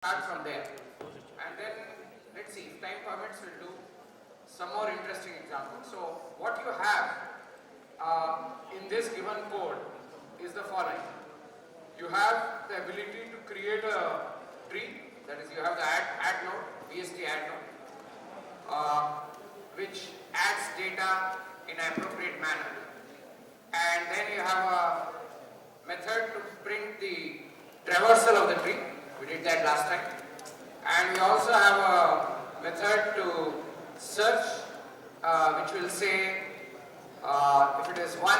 Start from there, and then let's see if time permits, we'll do some more interesting examples. So what you have in this given code is the following. You have the ability to create a tree, that is you have the add node, BST add node, which adds data in an appropriate manner, and then you have a method to print the traversal of the tree. We did that last time. And we also have a method to search, which will say if it is 1,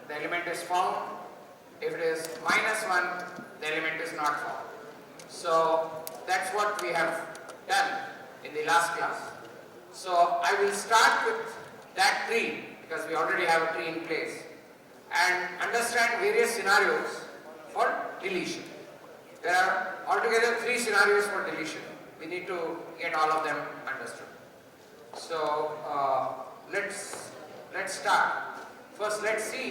the element is found. If it is -1, the element is not found. So that's what we have done in the last class. So I will start with that tree because we already have a tree in place and understand various scenarios for deletion. There are altogether 3 scenarios for deletion. We need to get all of them understood. So let's start. First, let's see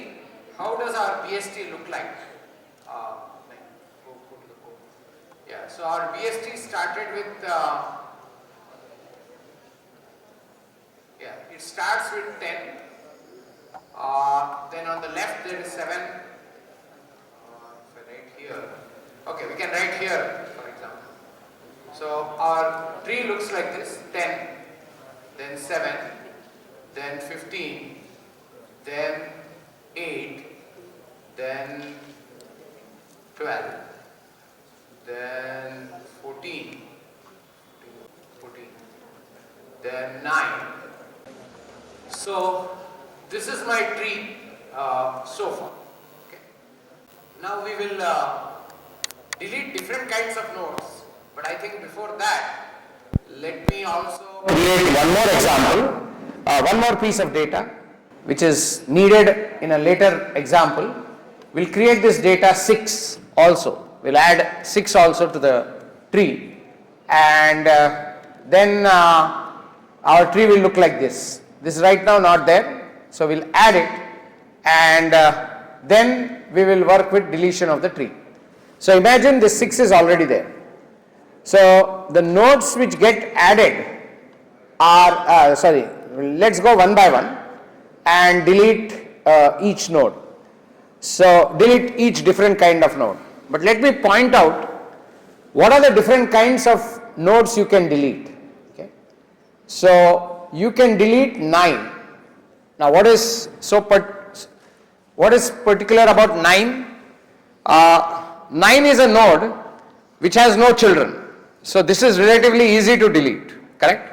how does our BST look like. Go to the code. Yeah. So our BST started with it starts with 10. Then on the left there is 7. If I write here. Okay, we can write here, for example. So our tree looks like this: 10, then 7, then 15, then 8, then 12, then 14, then 9. So this is my tree so far. Okay. Now we will delete different kinds of nodes, but I think before that, let me also create one more example, one more piece of data which is needed in a later example. We'll create this data 6 also. We'll add 6 also to the tree, and then our tree will look like this. This is right now not there, so we'll add it, and then we will work with deletion of the tree. So imagine this 6 is already there. So the nodes which get added are, let's go one by one and delete each node. So delete each different kind of node. But let me point out what are the different kinds of nodes you can delete. Okay. So you can delete 9. Now what is particular about 9? 9 is a node which has no children. So this is relatively easy to delete, correct?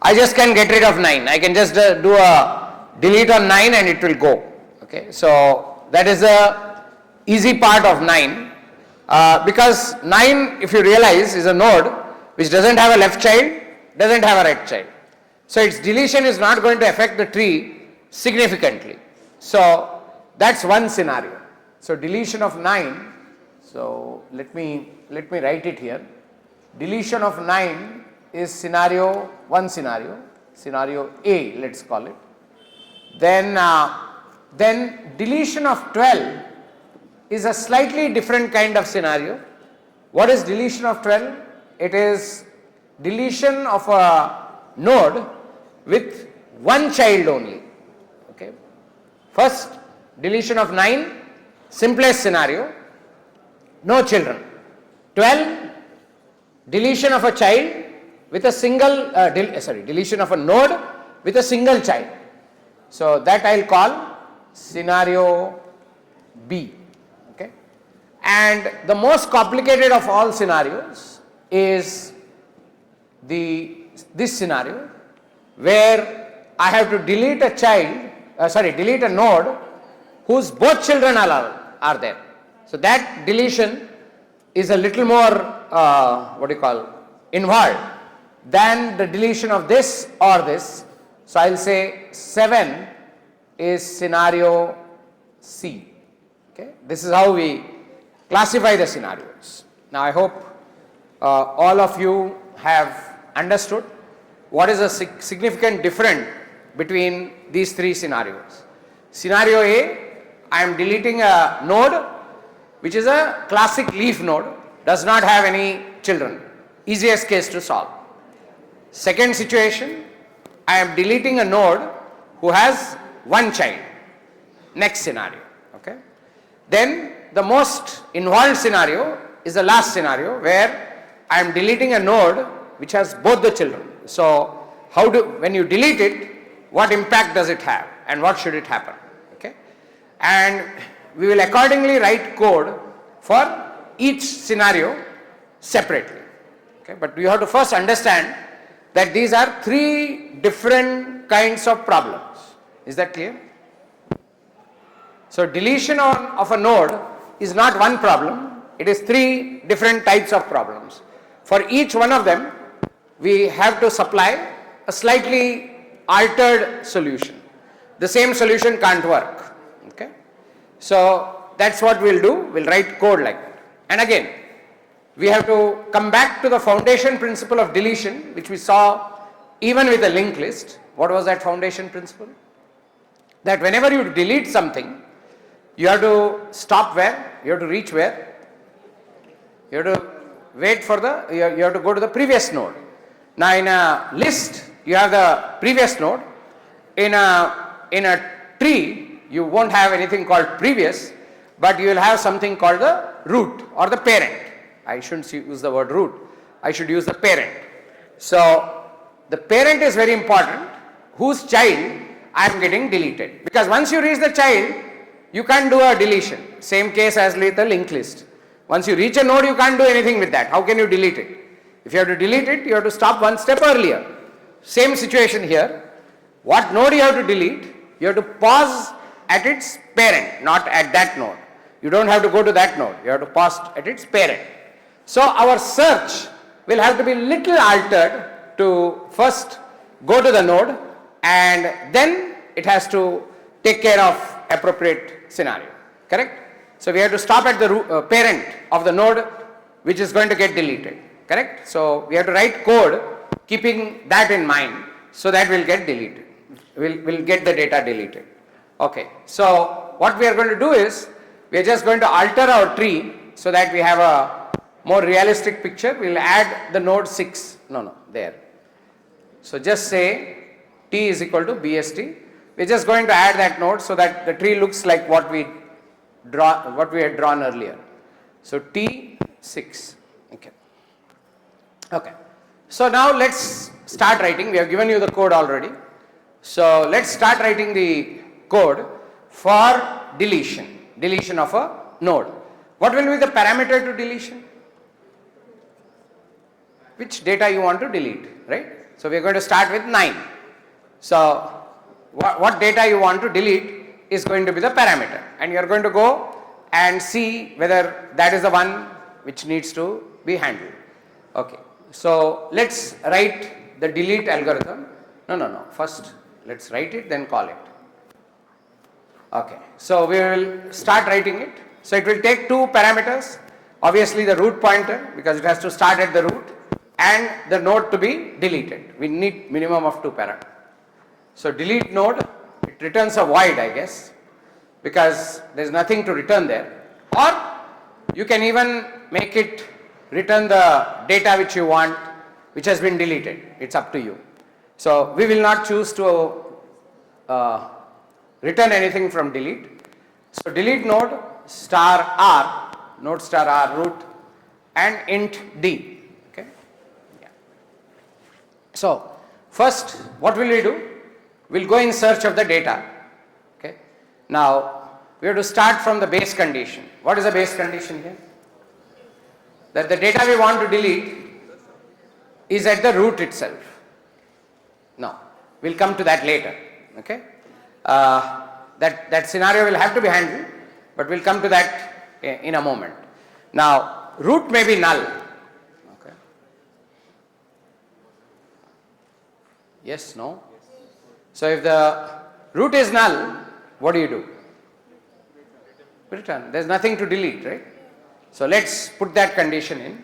I just can get rid of 9. I can just do a delete on 9 and it will go. Okay, so that is the easy part of 9 because 9, if you realize, is a node which doesn't have a left child, doesn't have a right child. So its deletion is not going to affect the tree significantly. So that's one scenario. So deletion of 9. So let me write it here. Deletion of 9 is scenario A, let's call it. Then deletion of 12 is a slightly different kind of scenario. What is deletion of 12? It is deletion of a node with one child only. Okay. First, deletion of 9, simplest scenario. No children. 12, deletion of a child with a single, deletion of a node with a single child. So that I'll call scenario B. Okay. And the most complicated of all scenarios is this scenario where I have to delete a delete a node whose both children are there. So that deletion is a little more involved than the deletion of this or this. So I'll say 7 is scenario C. Okay, this is how we classify the scenarios. Now I hope all of you have understood what is a significant difference between these 3 scenarios. Scenario A, I am deleting a node which is a classic leaf node, does not have any children. easiest case to solve. Second situation, I am deleting a node who has one child. Next scenario, okay. Then the most involved scenario is the last scenario where I am deleting a node which has both the children. So when you delete it, what impact does it have and what should it happen, okay. And we will accordingly write code for each scenario separately, okay. But you have to first understand that these are three different kinds of problems. Is that clear? So deletion of a node is not one problem, it is three different types of problems. For each one of them, we have to supply a slightly altered solution. The same solution can't work, okay. So that's what we'll do, we'll write code like that. And again, we have to come back to the foundation principle of deletion, which we saw even with a linked list. What was that foundation principle? That whenever you delete something, you have to stop where? You have to reach where? You have to wait for you have to go to the previous node. Now in a list, you have the previous node. In a tree, you won't have anything called previous, but you will have something called the root or the parent. I shouldn't use the word root, I should use the parent. So the parent is very important, whose child I am getting deleted. Because once you reach the child, you can't do a deletion. Same case as with the linked list. Once you reach a node, you can't do anything with that. How can you delete it? If you have to delete it, you have to stop one step earlier. Same situation here. What node you have to delete? You have to pause at its parent, not at that node. You don't have to go to that node. You have to pause at its parent. So our search will have to be little altered to first go to the node and then it has to take care of appropriate scenario, correct? So we have to stop at the parent of the node which is going to get deleted, correct? So we have to write code keeping that in mind so that we'll get deleted, we'll get the data deleted. Okay, so what we are going to do is we are just going to alter our tree so that we have a more realistic picture. We'll add the node 6, there. So just say t is equal to bst. We're just going to add that node so that the tree looks like what we had drawn earlier. So t6, okay. Okay. So now let's start writing. We have given you the code already. So let's start writing the code for deletion of a node. What will be the parameter to deletion? Which data you want to delete, right? So we are going to start with 9. So what data you want to delete is going to be the parameter, and you are going to go and see whether that is the one which needs to be handled. Okay, so let's write the delete algorithm. No, first let's write it, then call it. Okay, so we will start writing it. So it will take two parameters, obviously the root pointer because it has to start at the root, and the node to be deleted. We need minimum of 2 parameters. So delete node, it returns a void, I guess, because there is nothing to return there. Or you can even make it return the data which you want, which has been deleted. It's up to you. So we will not choose to return anything from delete. So delete node star r, node star r root, and int d. Okay. Yeah. So first, what will we do? We'll go in search of the data. Okay. Now we have to start from the base condition. What is the base condition here? That the data we want to delete is at the root itself. Now we'll come to that later. Okay. That scenario will have to be handled, but we'll come to that in a moment. Now root may be null. Okay. Yes, no? So if the root is null, what do? Return. There's nothing to delete, right? So let's put that condition in.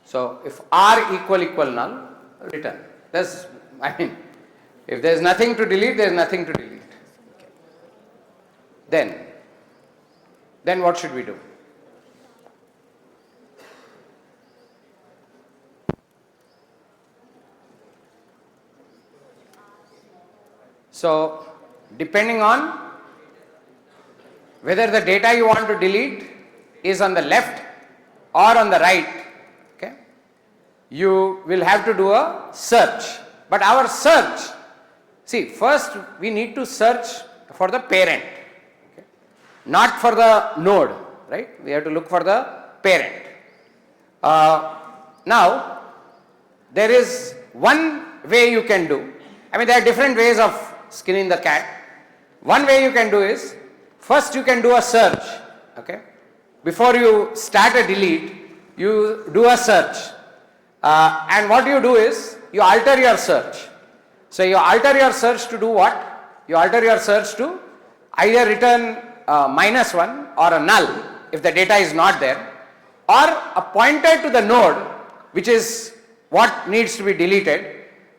So if r equal null, return. If there's nothing to delete, there's nothing to delete. Okay. Then what should we do? So depending on whether the data you want to delete is on the left or on the right, okay, you will have to do a search. But our search, see, first we need to search for the parent, okay, not for the node, right? We have to look for the parent. Now, there is one way you can do. I mean, there are different ways of skinning the cat. One way you can do is, first you can do a search, okay. Before you start a delete, you do a search. And what you do is, you alter your search. So you alter your search to do what? You alter your search to either return -1 or a null if the data is not there, or a pointer to the node which is what needs to be deleted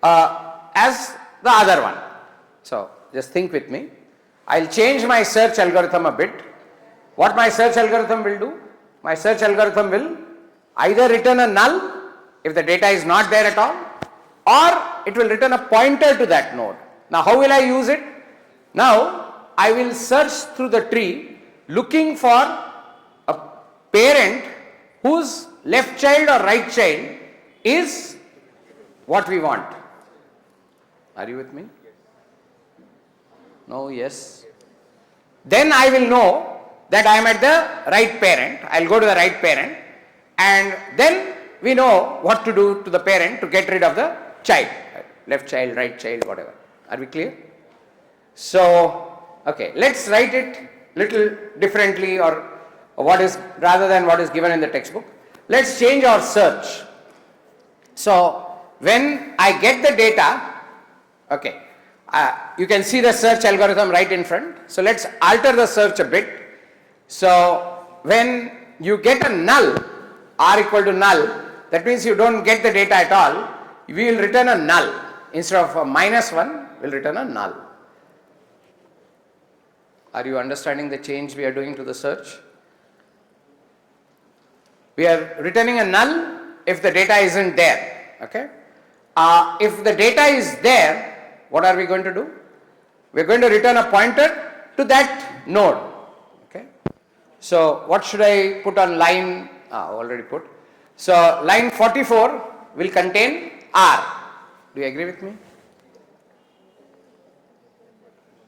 as the other one. So just think with me. I'll change my search algorithm a bit. What my search algorithm will do? My search algorithm will either return a null if the data is not there at all, or it will return a pointer to that node. Now how will I use it? Now I will search through the tree looking for a parent whose left child or right child is what we want. Are you with me? No, yes. Then I will know that I am at the right parent. I will go to the right parent, and then we know what to do to the parent to get rid of the child, left child, right child, whatever. Are we clear? So, okay, let's write it little differently, or what is, rather than what is given in the textbook. Let's change our search. So, when I get the data, okay, you can see the search algorithm right in front. So let's alter the search a bit. So when you get a null, r equal to null, that means you don't get the data at all. We will return a null. Instead of a -1, we'll return a null. Are you understanding the change we are doing to the search? We are returning a null if the data isn't there. Okay. If the data is there, what are we going to do? We are going to return a pointer to that node. Okay. So what should I put on line? Already put. So line 44 will contain R. Do you agree with me?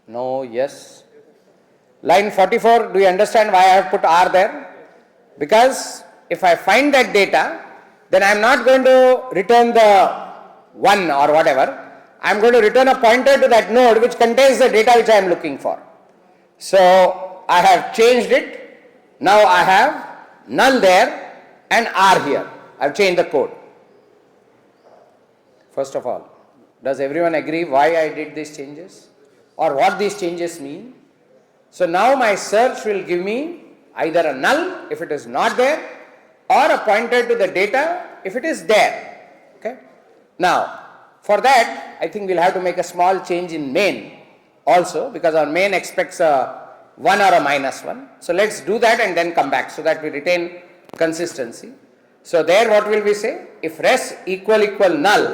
No, yes. Line 44, do you understand why I have put R there? Because if I find that data, then I am not going to return the 1 or whatever. I am going to return a pointer to that node which contains the data which I am looking for. So I have changed it. Now I have null there and R here. I have changed the code. First of all, does everyone agree why I did these changes or what these changes mean? So now my search will give me either a null if it is not there, or a pointer to the data if it is there. Okay. Now for that, I think we'll have to make a small change in main also, because our main expects a 1 or a -1. So let's do that and then come back so that we retain consistency. So there what will we say? If res equal null,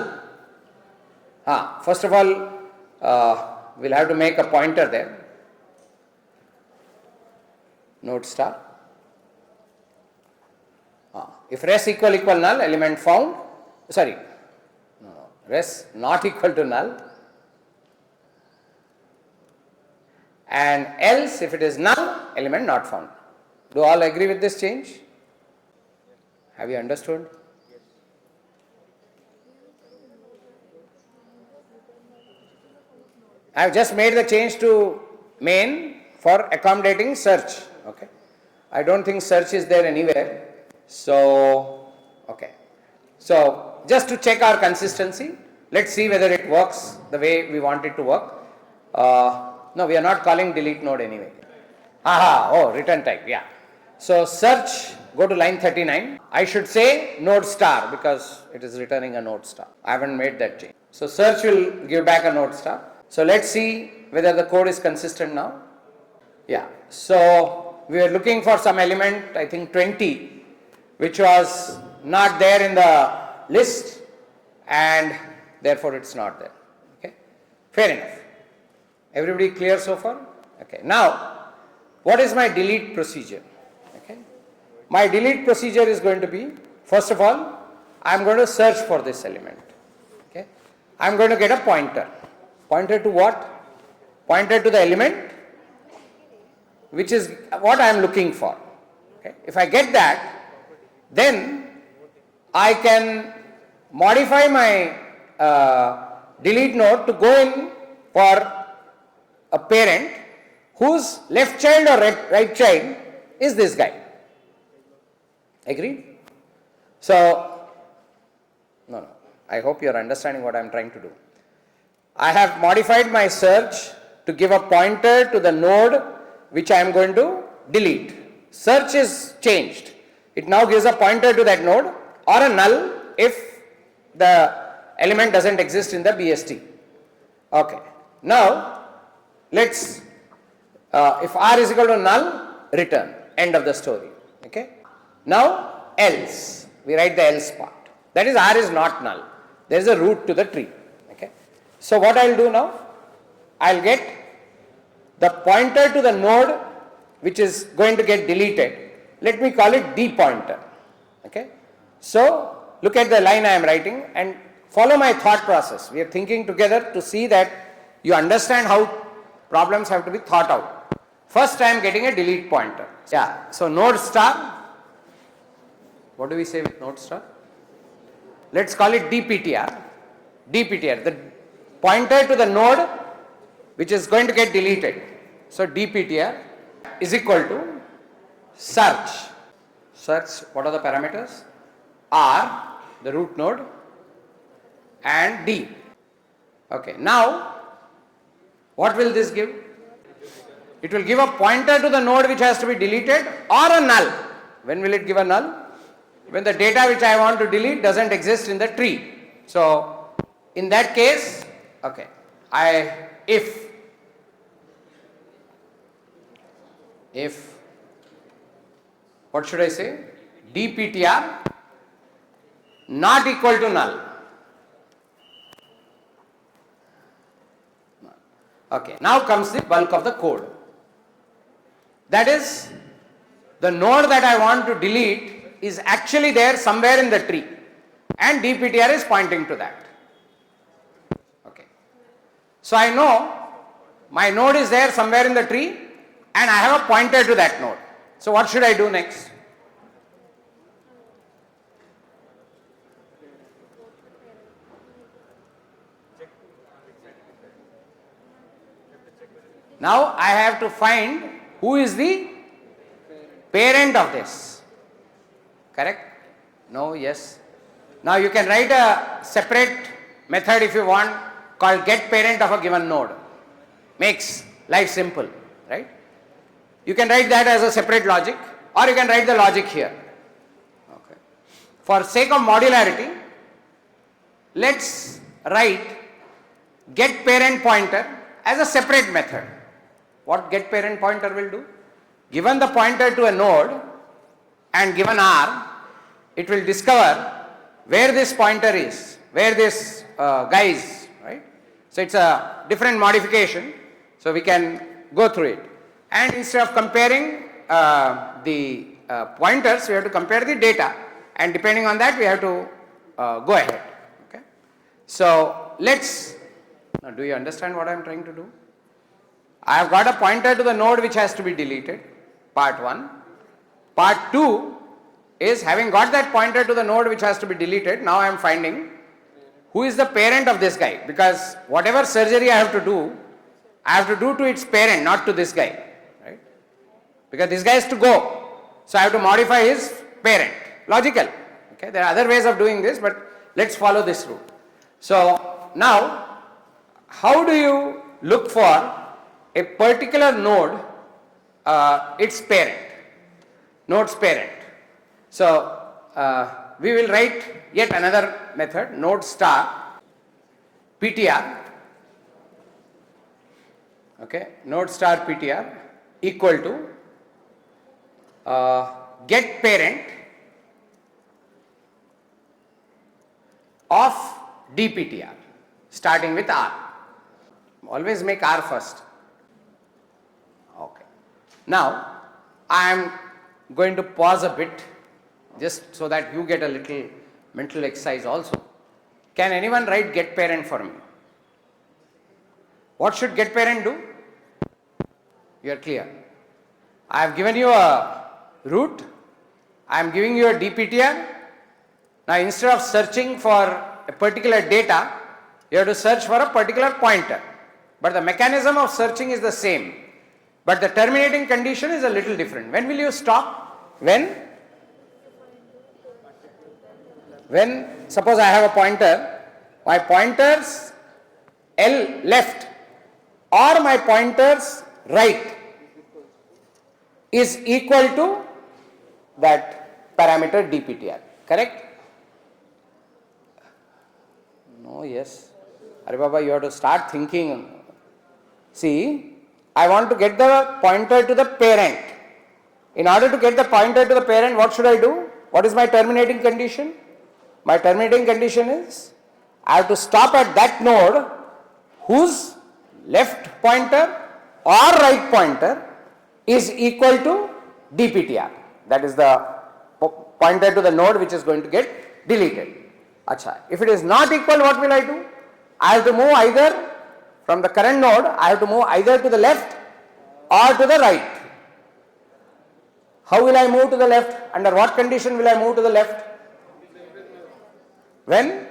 first of all we'll have to make a pointer there, node star. If res equal null, element found, res not equal to null, and else if it is null, element not found. Do all agree with this change? Have you understood? I have just made the change to main for accommodating search. Okay, I don't think search is there anywhere. So okay, so just to check our consistency, let's see whether it works the way we want it to work. No, we are not calling delete node anyway. Return type, yeah. So search, go to line 39. I should say node star because it is returning a node star. I haven't made that change. So search will give back a node star. So let's see whether the code is consistent now. Yeah, so we are looking for some element, I think 20, which was not there in the list, and therefore it's not there. Okay, fair enough. Everybody clear so far? Okay. Now, what is my delete procedure? Okay. My delete procedure is going to be, first of all, I am going to search for this element. Okay. I am going to get a pointer. Pointer to what? Pointer to the element which is what I am looking for. Okay. If I get that, then I can modify my delete node to go in for a parent whose left child or right child is this guy. Agreed? So, no, I hope you are understanding what I am trying to do. I have modified my search to give a pointer to the node which I am going to delete. Search is changed. It now gives a pointer to that node or a null if the element doesn't exist in the BST. Okay. Now, let's, if r is equal to null, return. End of the story. Okay. Now, else. We write the else part. That is, r is not null. There is a root to the tree. Okay. So, what I will do now? I will get the pointer to the node which is going to get deleted. Let me call it d pointer. Okay. So, look at the line I am writing and follow my thought process. We are thinking together to see that you understand how problems have to be thought out. First, I am getting a delete pointer. Yeah. So, node star. What do we say with node star? Let's call it dptr. dptr, the pointer to the node which is going to get deleted. So, dptr is equal to search. Search, what are the parameters? R, the root node, and D. Okay, now what will this give? It will give a pointer to the node which has to be deleted or a null. When will it give a null? When the data which I want to delete doesn't exist in the tree. So, in that case, okay, if what should I say? dptr not equal to null. Okay, now comes the bulk of the code. That is, the node that I want to delete is actually there somewhere in the tree and dptr is pointing to that. Okay. So, I know my node is there somewhere in the tree and I have a pointer to that node. So, what should I do next? Now, I have to find who is the parent of this. Correct? No, yes. Now, you can write a separate method if you want called get parent of a given node. Makes life simple, right? You can write that as a separate logic or you can write the logic here. Okay. For sake of modularity, let's write get parent pointer as a separate method. What get parent pointer will do? Given the pointer to a node and given r, it will discover where this pointer is, where this guy is, right? So, it is a different modification. So, we can go through it. And instead of comparing the pointers, we have to compare the data and depending on that we have to go ahead. Okay. So, now do you understand what I am trying to do? I have got a pointer to the node which has to be deleted, part 1. Part 2 is having got that pointer to the node which has to be deleted, now I am finding who is the parent of this guy, because whatever surgery I have to do to its parent, not to this guy, right? Because this guy has to go, so I have to modify his parent. Logical. Okay, there are other ways of doing this, but let's follow this route. So now, how do you look for a particular node, its parent, node's parent? So we will write yet another method, node star ptr. Okay, node star ptr equal to get parent of dptr starting with r. Always make r first. Now, I am going to pause a bit just so that you get a little mental exercise also. Can anyone write get parent for me? What should get parent do? You are clear. I have given you a root. I am giving you a DPTR. Now instead of searching for a particular data, you have to search for a particular pointer. But the mechanism of searching is the same. But the terminating condition is a little different. When will you stop? When suppose I have a pointer, my pointers L left or my pointers right is equal to that parameter DPTR, correct? No, yes. Are Baba, you have to start thinking. See, I want to get the pointer to the parent. In order to get the pointer to the parent, what should I do? What is my terminating condition? My terminating condition is I have to stop at that node whose left pointer or right pointer is equal to DPTR. That is the pointer to the node which is going to get deleted. Acha. If it is not equal, what will I do? I have to move either from the current node, I have to move either to the left or to the right. How will I move to the left? Under what condition will I move to the left? When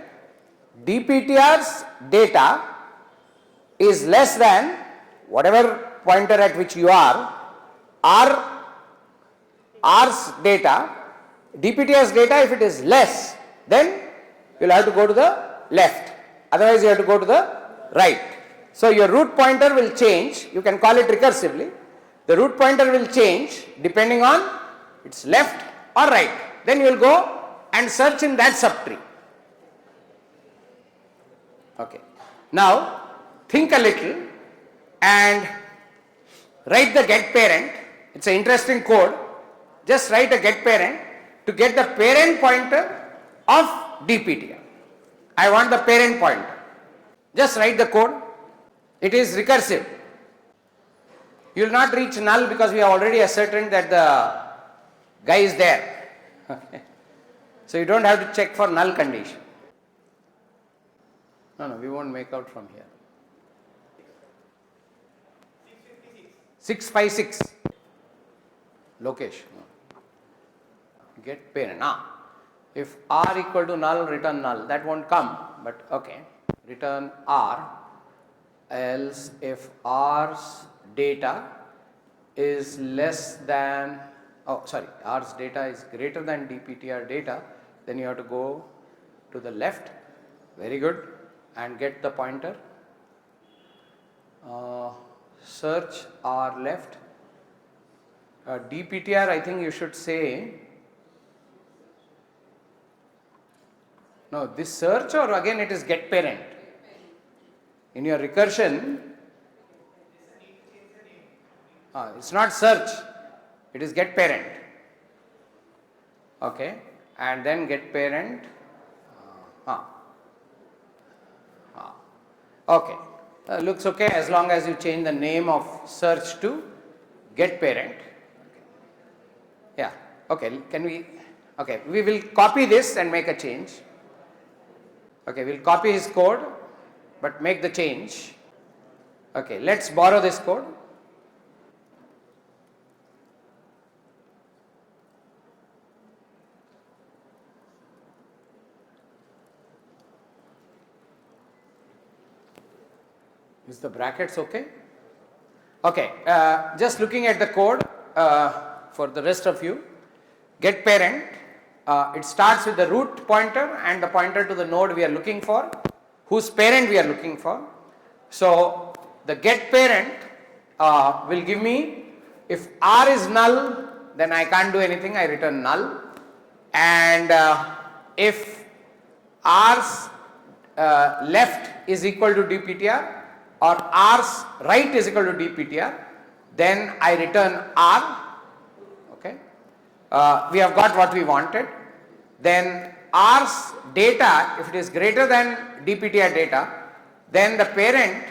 DPTR's data is less than whatever pointer at which you are, R's data, DPTR's data, if it is less, then you will have to go to the left. Otherwise, you have to go to the right. So, your root pointer will change. You can call it recursively. The root pointer will change depending on its left or right. Then you will go and search in that subtree. Okay. Now, think a little and write the get parent. It's an interesting code. Just write a get parent to get the parent pointer of DPTR. I want the parent pointer. Just write the code. It is recursive. You will not reach null because we have already ascertained that the guy is there. Okay. So you don't have to check for null condition. No, we won't make out from here. 656. Lokesh. Get parent. If R equal to null, return null. That won't come, but okay. Return R. Else if R's data is less than, R's data is greater than DPTR data, then you have to go to the left. Very good. And get the pointer. Search R left. DPTR, I think you should say, no, this search or again it is get parent. In your recursion, it's not search, it is get parent. Okay, and then get parent. Okay, looks okay as long as you change the name of search to get parent. Yeah, okay, we will copy this and make a change. Okay, we'll copy his code but make the change. Okay, let's borrow this code. Is the brackets okay? Okay, just looking at the code for the rest of you. Get parent, it starts with the root pointer and the pointer to the node we are looking for, whose parent we are looking for. So the get parent will give me, if R is null, then I can't do anything, I return null. And if R's left is equal to DPTR or R's right is equal to DPTR, then I return R. Okay, we have got what we wanted. Then R's data, if it is greater than DPTR data, then the parent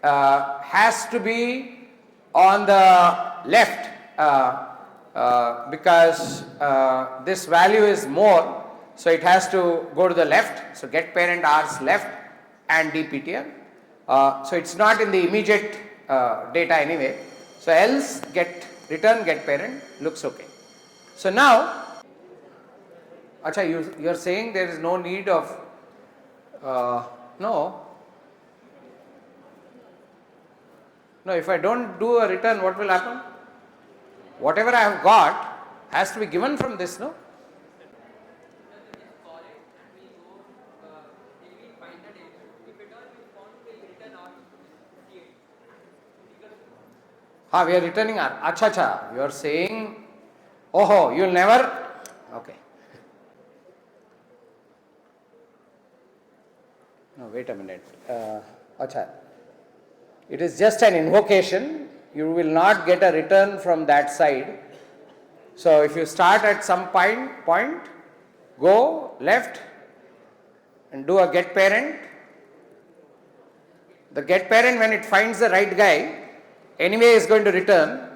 has to be on the left because this value is more, so it has to go to the left. So get parent R's left and dptr. So it's not in the immediate data anyway. So else get return get parent looks okay. So now, acha, you are saying there is no need of no. If I don't do a return, what will happen? Whatever I have got has to be given from this, no? We are returning R. Acha, you are saying, oh, you will never, okay. No, wait a minute. Acha, it is just an invocation. You will not get a return from that side. So if you start at some point, go left and do a get parent. The get parent, when it finds the right guy, anyway is going to return,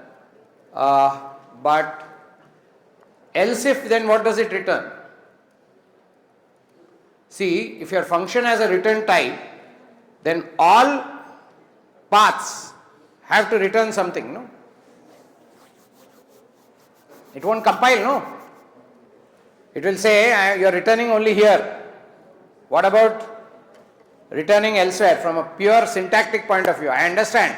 but else if, then what does it return? See, if your function has a return type, then all paths have to return something, no? It won't compile, no? It will say, you are returning only here. What about returning elsewhere? From a pure syntactic point of view, I understand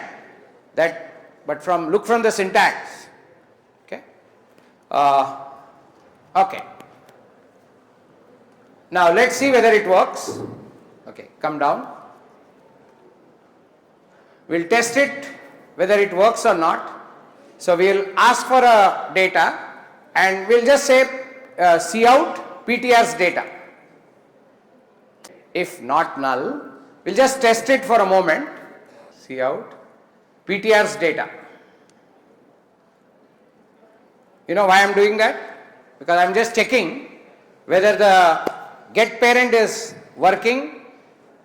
that, but look from the syntax. Okay? Okay. Now let's see whether it works. Okay, come down. We'll test it whether it works or not. So we'll ask for a data and we'll just say cout ptr's data. If not null, we'll just test it for a moment. Cout ptr's data. You know why I'm doing that? Because I'm just checking whether the get parent is working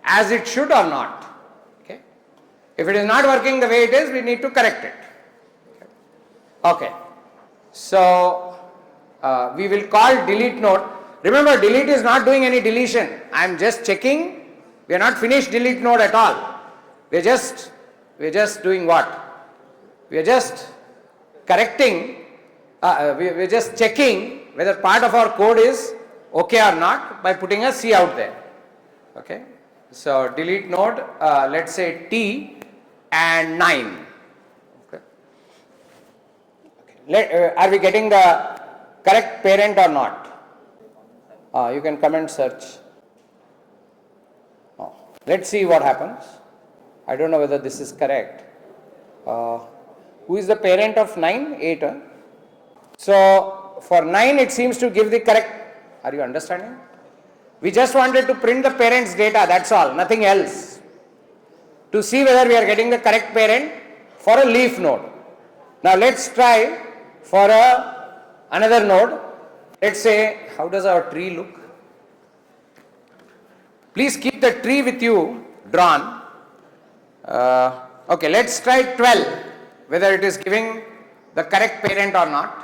as it should or not. Okay. If it is not working the way it is, we need to correct it. Okay. So we will call delete node. Remember, delete is not doing any deletion. I am just checking. We are not finished delete node at all. We are just doing what? We are just correcting. We are just checking whether part of our code is okay or not by putting a cout there. Okay. So delete node. Let's say t and 9. Okay. Are we getting the correct parent or not? You can comment search. Let's see what happens. I don't know whether this is correct. Who is the parent of 9? 8. So for 9 it seems to give the correct. Are you understanding? We just wanted to print the parent's data, that's all, nothing else. To see whether we are getting the correct parent for a leaf node. Now let's try for another node. Let's say, how does our tree look? Please keep the tree with you drawn. Okay, let's try 12, whether it is giving the correct parent or not.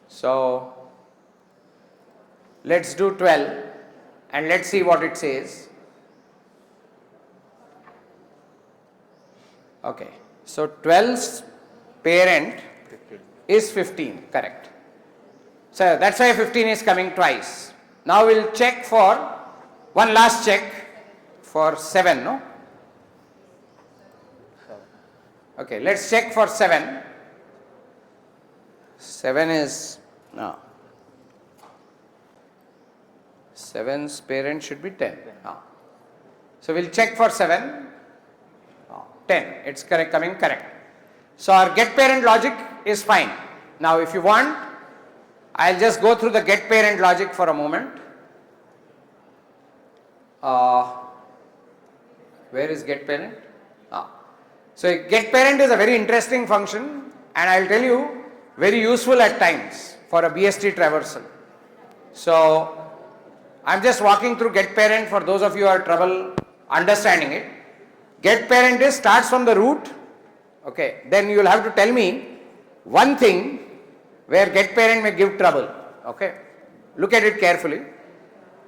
So let's do 12 and let's see what it says. Okay, so 12's parent is 15, correct. So that's why 15 is coming twice. Now we'll check for one last check for 7, no? Okay, let's check for 7. 7 is, no. 7's parent should be 10. So we'll check for 7. 10. It's correct, coming correct. So our get parent logic is fine. Now if you want, I'll just go through the get parent logic for a moment. Where is get parent? So get parent is a very interesting function and I'll tell you very useful at times for a BST traversal. So I'm just walking through get parent for those of you who have trouble understanding it. Get parent is starts from the root Okay, then you will have to tell me one thing where get parent may give trouble. Okay, look at it carefully.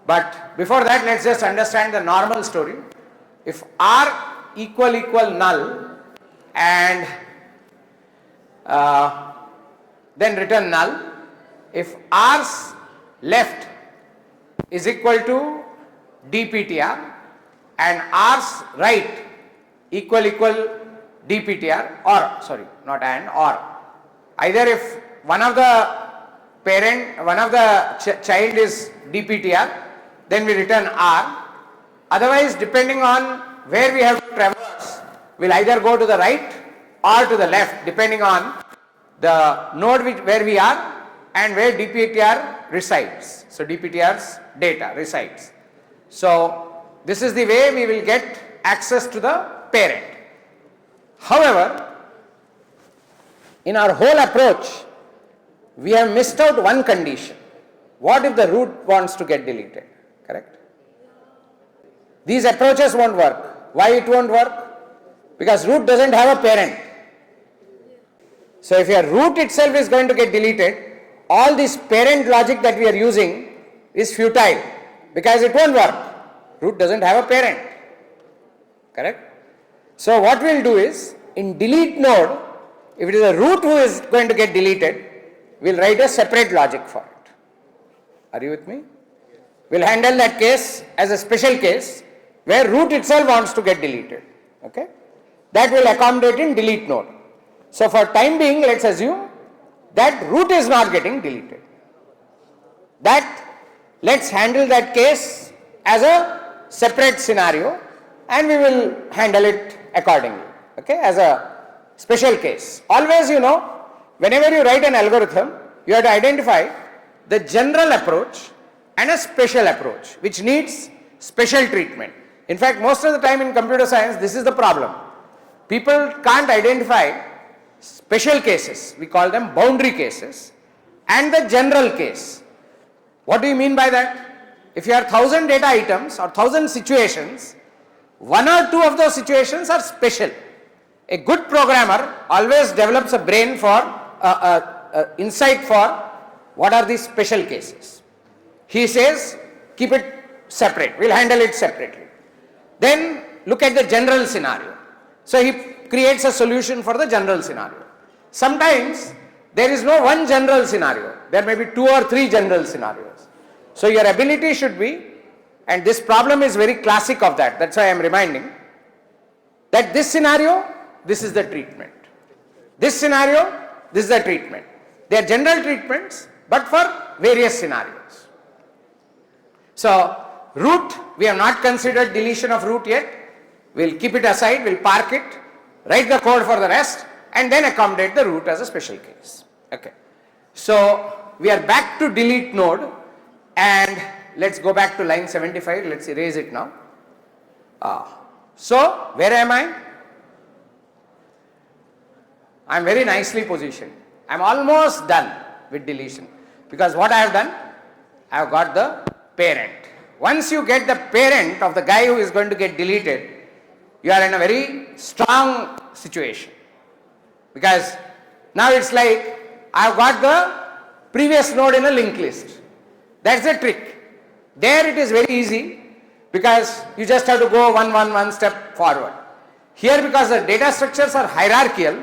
But before that, let's just understand the normal story. If R equal null and then return null. If R's left is equal to dptr and R's right equal dptr, or sorry, not and, or either if one of the child is dptr, then we return R. Otherwise, depending on where we have to traverse, we'll either go to the right or to the left, depending on the node where we are and where dptr resides. So dptr's data resides. So this is the way we will get access to the parent. However, in our whole approach, we have missed out one condition. What if the root wants to get deleted? Correct? These approaches won't work. Why it won't work? Because root doesn't have a parent. So if your root itself is going to get deleted, all this parent logic that we are using is futile because it won't work. Root doesn't have a parent. Correct? So what we'll do is, in delete node, if it is a root who is going to get deleted, we'll write a separate logic for it. Are you with me? We'll handle that case as a special case where root itself wants to get deleted. Okay? That will accommodate in delete node. So for time being, let's assume that root is not getting deleted. Let's handle that case as a separate scenario and we will handle it accordingly. Okay? As a special case. Always, whenever you write an algorithm, you have to identify the general approach and a special approach which needs special treatment. In fact, most of the time in computer science, this is the problem. People can't identify special cases, we call them boundary cases, and the general case. What do you mean by that? If you have 1000 data items or 1000 situations, one or two of those situations are special. A good programmer always develops a brain for insight for what are these special cases. He says, keep it separate, we'll handle it separately. Then look at the general scenario. So he creates a solution for the general scenario. Sometimes there is no one general scenario, there may be 2 or 3 general scenarios. So your ability should be, and this problem is very classic of that, that's why I am reminding, that this scenario, this is the treatment. This scenario, this is the treatment. They are general treatments, but for various scenarios. So root, we have not considered deletion of root yet. We'll keep it aside, we'll park it, write the code for the rest, and then accommodate the root as a special case. Okay. So we are back to delete node, and let's go back to line 75. Let's erase it now. So where am I? I am very nicely positioned. I am almost done with deletion, because what I have done, I have got the parent. Once you get the parent of the guy who is going to get deleted, you are in a very strong situation, because now it's like I have got the previous node in a linked list. That's the trick. There it is very easy, because you just have to go one step forward. Here, because the data structures are hierarchical,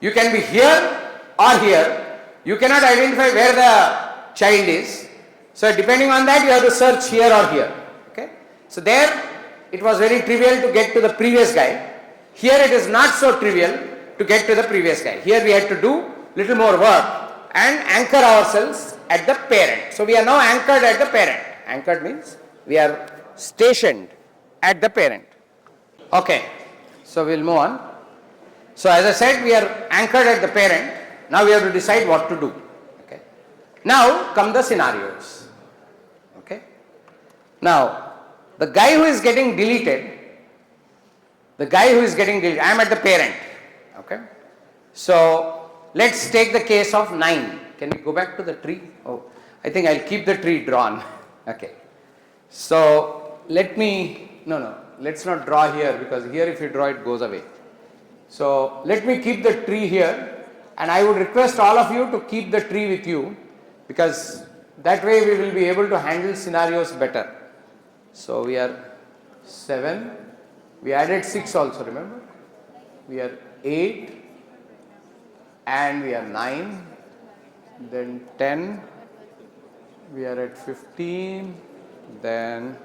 you can be here or here. You cannot identify where the child is. So depending on that, you have to search here or here. Okay. So there it was very trivial to get to the previous guy. Here it is not so trivial to get to the previous guy. Here we had to do little more work and anchor ourselves at the parent. So we are now anchored at the parent. Anchored means we are stationed at the parent. Okay. So we'll move on. So as I said, we are anchored at the parent. Now we have to decide what to do. Okay. Now come the scenarios. Okay. Now the guy who is getting deleted, I am at the parent. Okay. So let's take the case of 9. Can we go back to the tree? Oh, I think I'll keep the tree drawn. Okay. So let's not draw here, because here if you draw it goes away. So let me keep the tree here, and I would request all of you to keep the tree with you, because that way we will be able to handle scenarios better. So we are 7, we added 6 also, remember? We are 8 and we are 9, then 10, we are at 15, then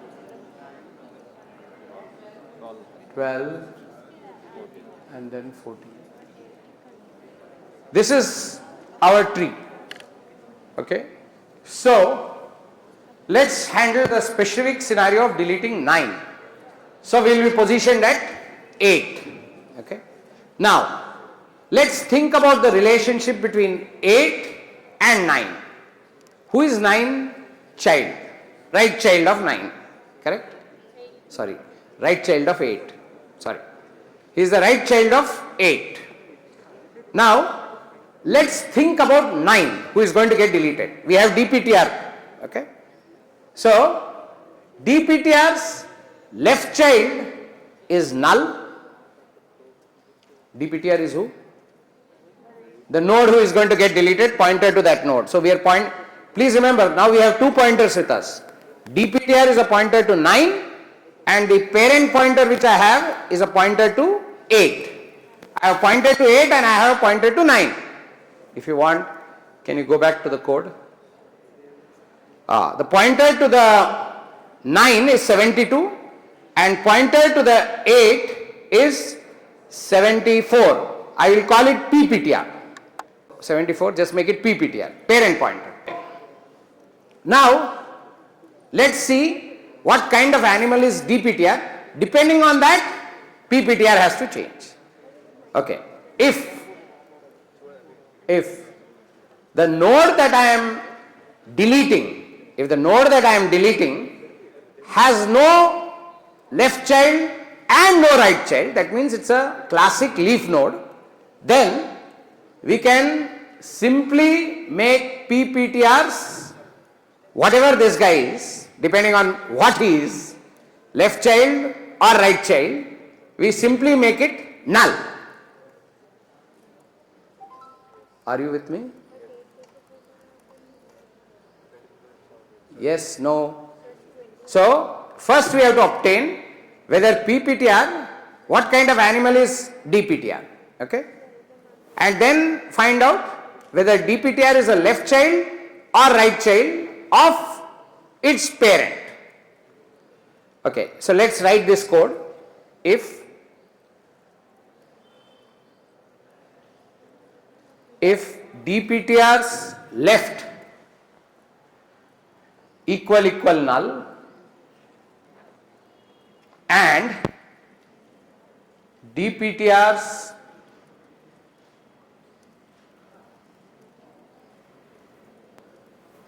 12 and then 14. This is our tree. Okay. So let's handle the specific scenario of deleting 9. So we will be positioned at 8. Okay. Now let's think about the relationship between 8 and 9. Who is 9? Child. Right child of 9. Correct? Sorry. Right child of 8. Sorry. He is the right child of 8. Now let's think about 9, who is going to get deleted. We have DPTR. Okay. So DPTR's left child is null. DPTR is who? The node who is going to get deleted, pointer to that node. So we are please remember, now we have 2 pointers with us. DPTR is a pointer to 9, and the parent pointer which I have is a pointer to 8. I have pointer to 8 and I have a pointer to 9. If you want, can you go back to the code? The pointer to the 9 is 72 and pointer to the 8 is 74. I will call it PPTR. 74, just make it PPTR, parent pointer. Now let's see what kind of animal is DPTR. Depending on that, PPTR has to change. Okay. If the node that I am deleting, has no left child and no right child, that means it's a classic leaf node, then we can simply make PPTRs, whatever this guy is, depending on what he is, left child or right child, we simply make it null. Are you with me? Yes, no. So first we have to obtain whether PPTR, what kind of animal is DPTR, okay? And then find out whether DPTR is a left child or right child of its parent. Okay, so let's write this code. If DPTR's left equal null and DPTR's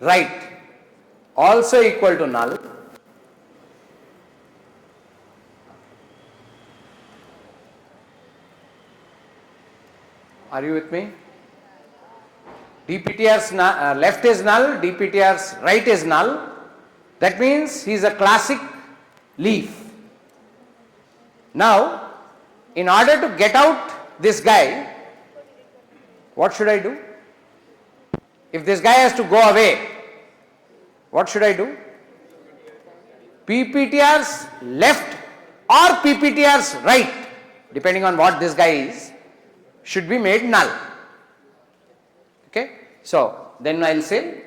right also equal to null, are you with me? DPTR's left is null, DPTR's right is null. That means he is a classic leaf. Now, in order to get out this guy, what should I do? If this guy has to go away, what should I do? PPTR's left or PPTR's right, depending on what this guy is, should be made null. Okay, so then I will say,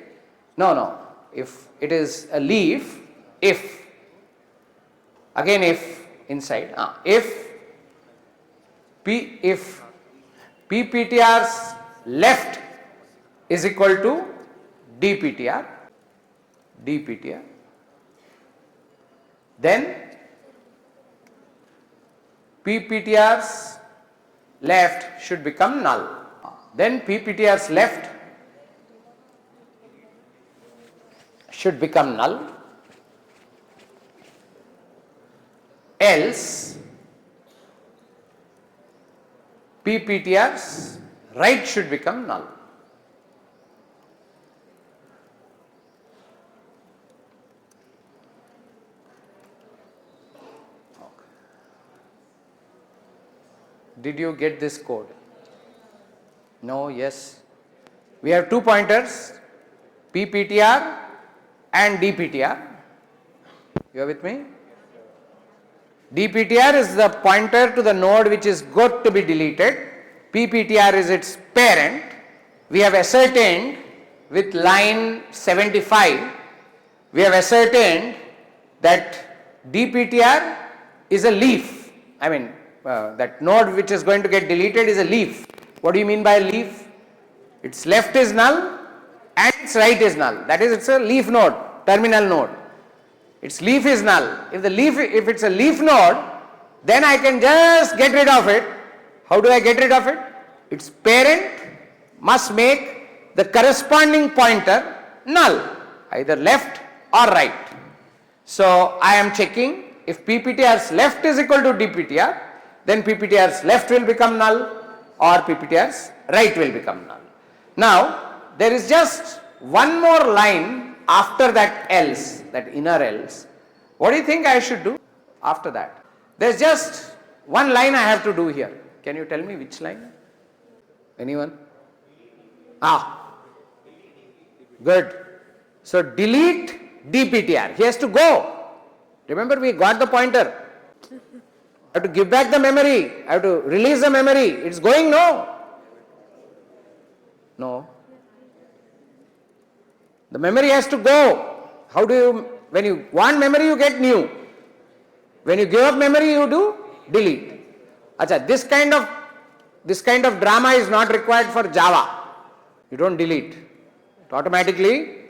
no, if it is a leaf, if inside, if PPTR's left is equal to DPTR, then PPTR's left should become null. Then PPTR's left should become null, else PPTR's right should become null. Did you get this code? No, yes. We have two pointers, PPTR and DPTR. You are with me? DPTR is the pointer to the node which is got to be deleted. PPTR is its parent. We have ascertained with line 75, we have ascertained that DPTR is a leaf. I mean, that node which is going to get deleted is a leaf. What do you mean by a leaf? Its left is null and its right is null. That is, it's a leaf node, terminal node. Its leaf is null. If it's a leaf node, then I can just get rid of it. How do I get rid of it? Its parent must make the corresponding pointer null, either left or right. So I am checking if PPTR's left is equal to DPTR, then PPTR's left will become null or PPTR's right will become null. Now there is just one more line after that else, that inner else. What do you think I should do after that? There is just one line I have to do here. Can you tell me which line? Anyone? Good. So delete DPTR. He has to go. Remember, we got the pointer. I have to give back the memory. I have to release the memory. It's going, no? No. The memory has to go. How do you, when you want memory, you get new. When you give up memory, you do delete. Acha, this kind of drama is not required for Java. You don't delete. It automatically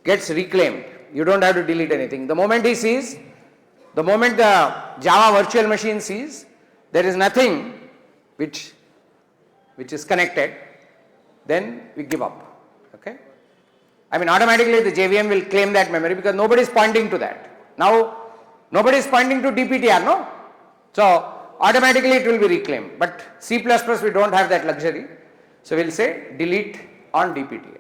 gets reclaimed. You don't have to delete anything. The moment he sees, the moment the Java virtual machine sees, there is nothing which is connected, then we give up. Okay? I mean, automatically the JVM will claim that memory because nobody is pointing to that. Now, nobody is pointing to DPTR, no? So, automatically it will be reclaimed. But C++ we don't have that luxury. So, we will say delete on DPTR.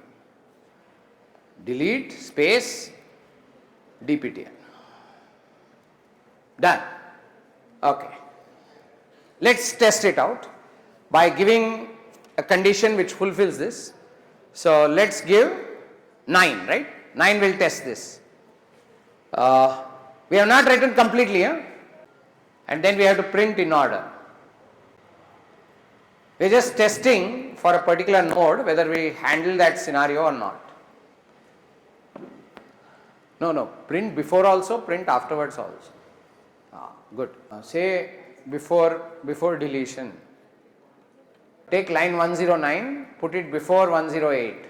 Delete space DPTR. Done. Okay. Let's test it out by giving a condition which fulfills this. So, let's give 9, right? 9 will test this. We have not written completely, and then we have to print in order. We are just testing for a particular node whether we handle that scenario or not. No, print before also, print afterwards also. Good. Say before deletion. Take line 109, put it before 108.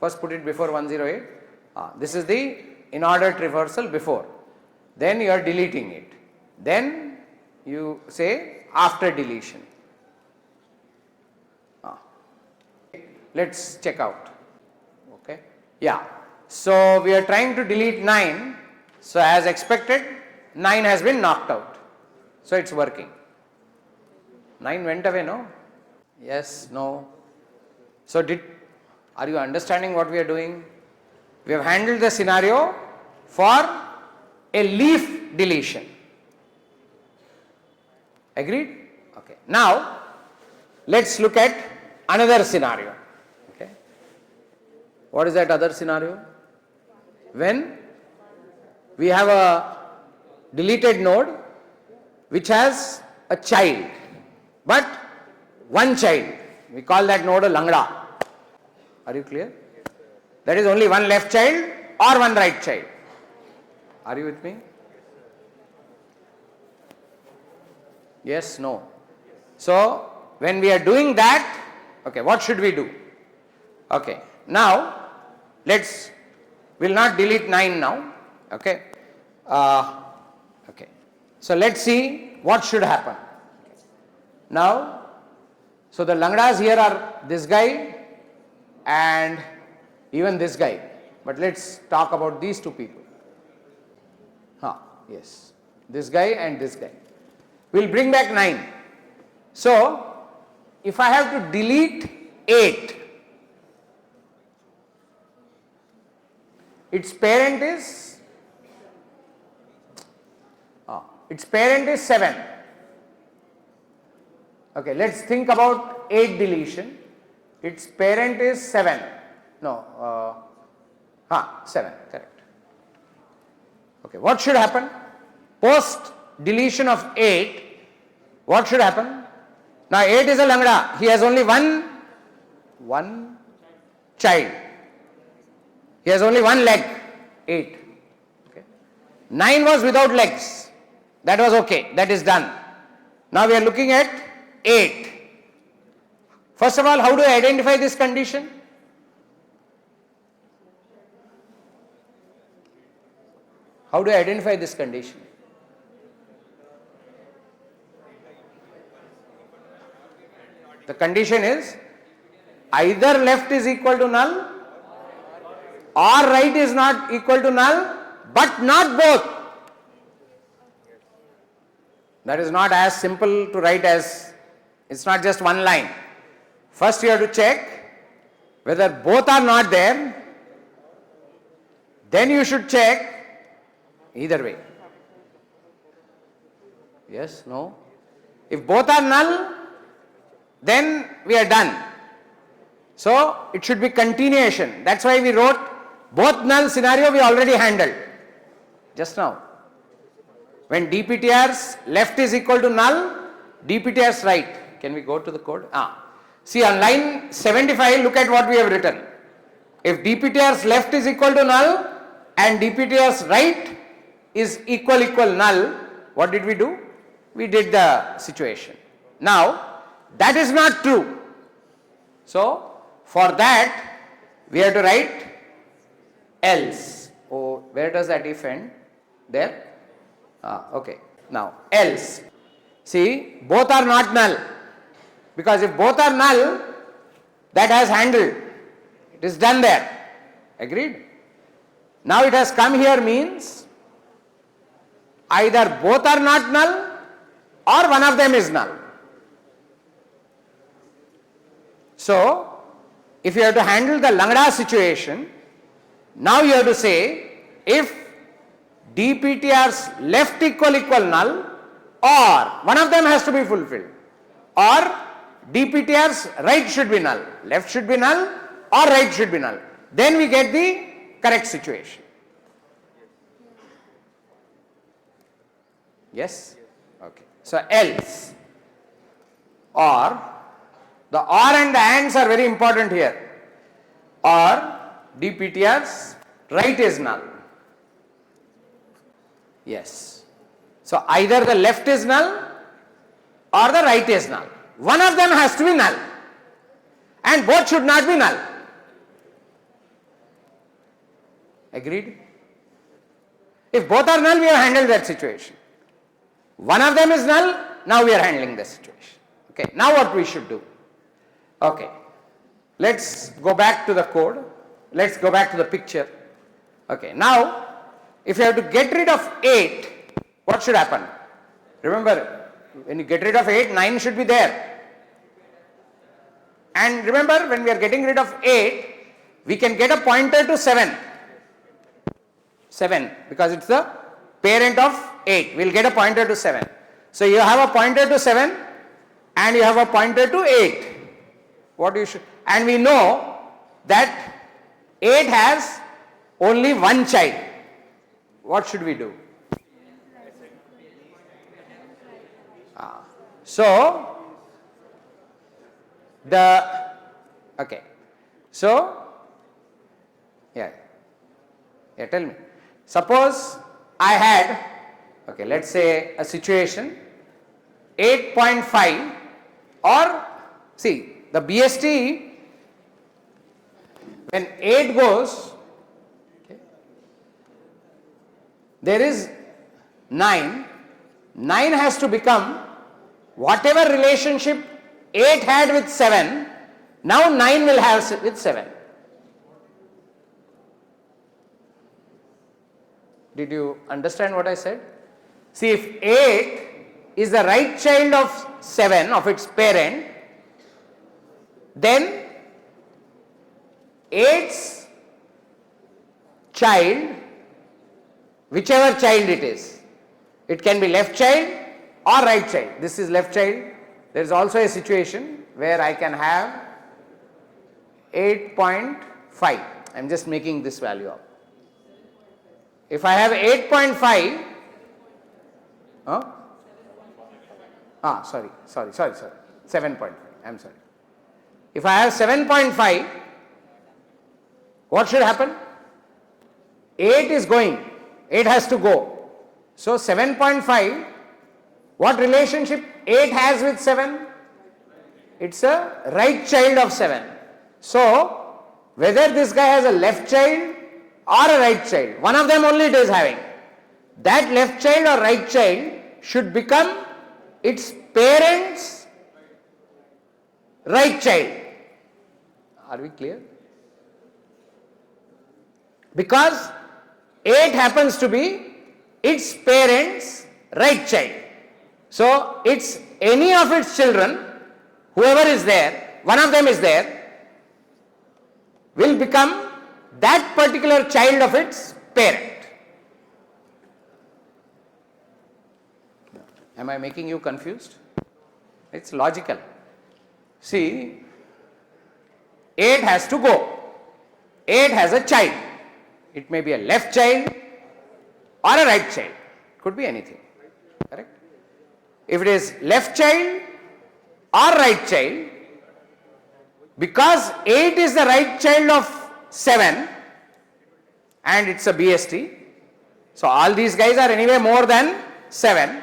First put it before 108. This is the in-order traversal before. Then you are deleting it. Then you say after deletion. Let's check out. Okay. Yeah. So we are trying to delete 9. So as expected, 9 has been knocked out. So it's working. 9 went away, no? Yes, no. So are you understanding what we are doing? We have handled the scenario for a leaf deletion. Agreed? Okay. Now, let's look at another scenario. Okay. What is that other scenario? When we have a deleted node which has a child, but one child. We call that node a Langda. Are you clear? That is only one left child or one right child. Are you with me? Yes, no. So, when we are doing that, okay, what should we do? Okay, now, we'll not delete 9 now, okay. Okay, so let's see what should happen. Now, so the Langdas here are this guy and even this guy, but let's talk about these two people. Yes, this guy and this guy. We'll bring back 9. So, if I have to delete 8, its parent is 7. Okay, let's think about 8 deletion. Its parent is 7. No, 7, correct. Okay, what should happen? Post deletion of 8, what should happen? Now 8 is a lambda. He has only one child. He has only one leg. 8. Okay. 9 was without legs. That was okay. That is done. Now we are looking at 8. First of all, how do I identify this condition? How do I identify this condition? The condition is either left is equal to null or right is not equal to null, but not both. That is not as simple to write as, it's not just one line. First you have to check whether both are not there, then you should check either way. Yes, no? If both are null, then we are done. So it should be continuation. That's why we wrote both null scenario we already handled just now. When dptr's left is equal to null, dptr's right. Can we go to the code? See on line 75, look at what we have written. If dptr's left is equal to null and dptr's right is equal null, what did we do? We did the situation. Now that is not true. So for that we have to write else. Oh, where does that if end? There? Okay. Now else. See, both are not null. Because if both are null, that has handled. It is done there. Agreed? Now it has come here means either both are not null or one of them is null. So, if you have to handle the lambda situation, now you have to say if dptr's left equal null, or one of them has to be fulfilled, or dptr's right should be null, left should be null or right should be null, then we get the correct situation. Yes? Okay. So else, or, the or and the ands are very important here, or dptr's right is null. Yes. So either the left is null or the right is null. One of them has to be null and both should not be null. Agreed? If both are null, we have handled that situation. One of them is null, now we are handling the situation. Okay, now what we should do? Okay, let's go back to the code. Let's go back to the picture. Okay, now if you have to get rid of 8, what should happen? Remember, when you get rid of 8, 9 should be there. And remember, when we are getting rid of 8, we can get a pointer to 7. 7, because it's the parent of 8. We'll get a pointer to 7. So you have a pointer to 7 and you have a pointer to 8. What you should, and we know that 8 has only one child. What should we do? So tell me. Suppose I had, let's say a situation 8.5, or see the BST, when 8 goes, there is 9. 9 has to become whatever relationship 8 had with 7, now 9 will have with 7. Did you understand what I said? See, if 8 is the right child of 7, of its parent, then 8's child, whichever child it is, it can be left child or right child. This is left child, there is also a situation where I can have 8.5. I am just making this value up. If I have 8.5, sorry, 7.5, I am sorry. If I have 7.5, what should happen? 8 is going, 8 has to go. So 7.5, what relationship 8 has with 7? It's a right child of 7. So whether this guy has a left child or a right child, one of them only it is having. That left child or right child should become its parent's right child. Are we clear? Because 8 happens to be its parent's right child. So it's any of its children, whoever is there, one of them is there, will become that particular child of its parent. Am I making you confused? It's logical. See, 8 has to go. 8 has a child. It may be a left child or a right child. Could be anything. Correct? If it is left child or right child, because 8 is the right child of 7 and it's a BST, so all these guys are anyway more than 7,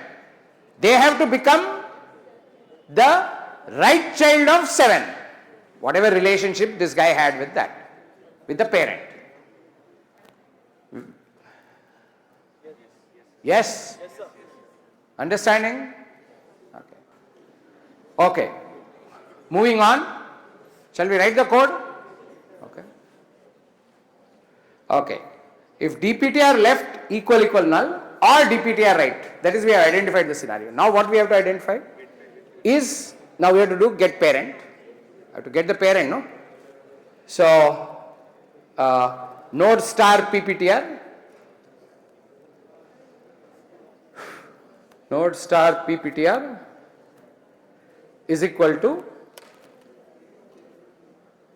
they have to become the right child of 7, whatever relationship this guy had with that, with the parent. Yes? Understanding? Okay. Okay. Moving on. Shall we write the code? Okay. Okay. If dptr left equal null or dptr right, that is we have identified the scenario. Now what we have to identify is, now we have to do get parent. I have to get the parent, no? So node star pptr, node star pptr is equal to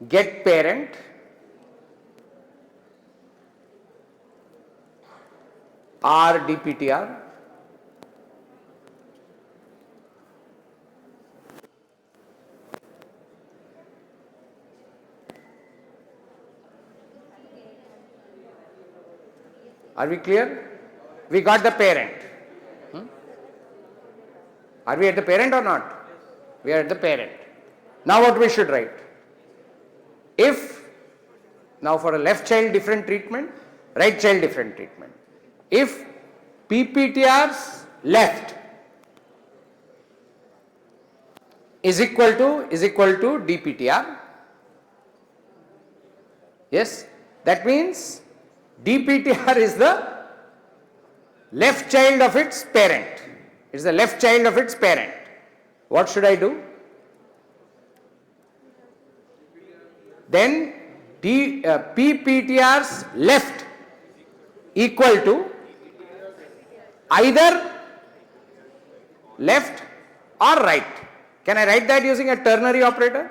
get parent r dptr Are we clear? We got the parent. Are we at the parent or not? We are at the parent. Now what we should write? If, now for a left child different treatment, right child different treatment. If pptr's left is equal to dptr, yes, that means dptr is the left child of its parent. It is the left child of its parent. What should I do? Then pptr's left equal to either left or right. Can I write that using a ternary operator?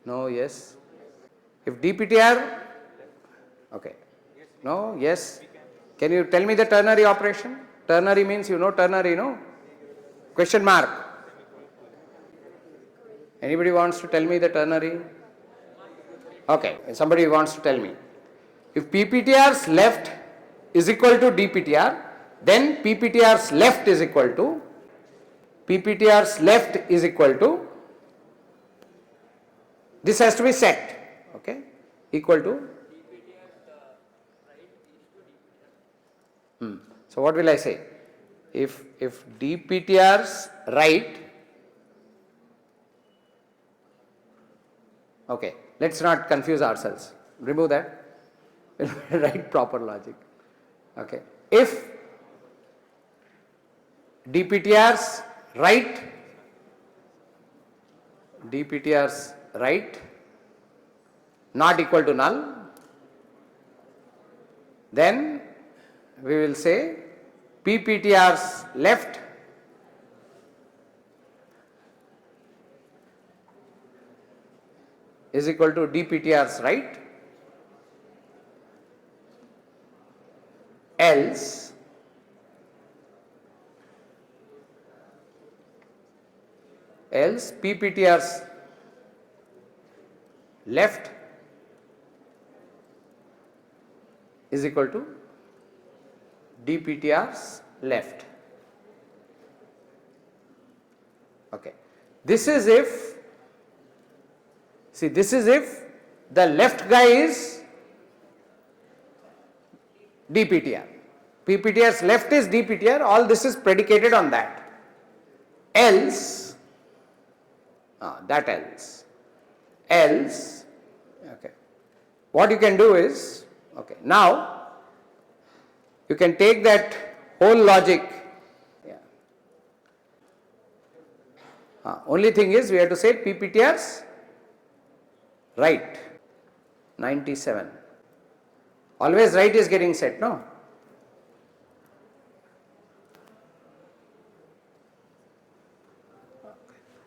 No, yes. If dptr, okay. No, yes. Can you tell me the ternary operation? Ternary means, you know ternary, no? Question mark. Anybody wants to tell me the ternary? Okay, somebody wants to tell me. If pptr's left is equal to dptr, then pptr's left is equal to this has to be set, okay, equal to So what will I say? If dptr's right, okay, let's not confuse ourselves. Remove that. We'll write proper logic. Okay. If dptr's right not equal to null, then we will say pptr's left is equal to dptr's right, else pptr's left is equal to dptr's left. Okay. This is if, see, this is if the left guy is dptr. pptr's left is dptr, all this is predicated on that. Else, else, okay, what you can do is, okay, now you can take that whole logic. Only thing is we have to say pptr's right 97. Always right is getting set, no?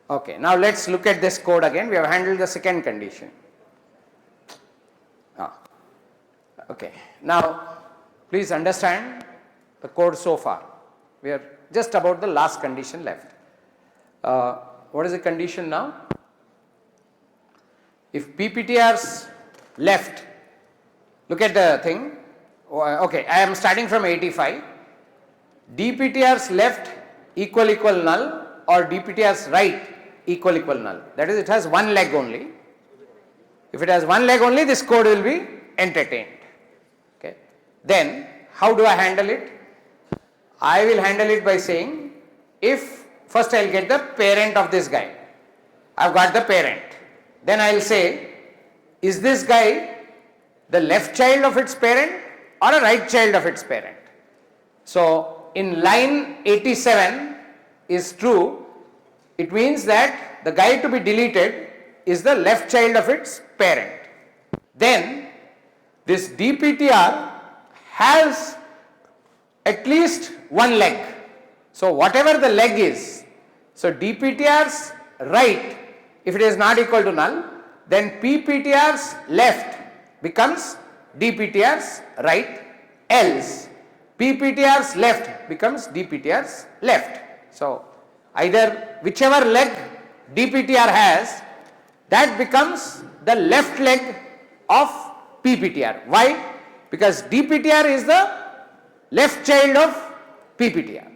Okay, now let's look at this code again. We have handled the second condition. Okay, now please understand the code so far. We are just about the last condition left. What is the condition now? If pptr's left, look at the thing. Okay, I am starting from 85. dptr's left equal null or dptr's right equal null. That is, it has one leg only. If it has one leg only, this code will be entertained. Okay. Then how do I handle it? I will handle it by saying, if first I will get the parent of this guy. I have got the parent. Then I will say, is this guy the left child of its parent or a right child of its parent? So in line 87 is true. It means that the guy to be deleted is the left child of its parent. Then this dptr has at least one leg. So whatever the leg is, so dptr's right, if it is not equal to null, then pptr's left becomes dptr's right, else pptr's left becomes dptr's left. So either whichever leg dptr has, that becomes the left leg of pptr. Why? Because dptr is the left child of pptr.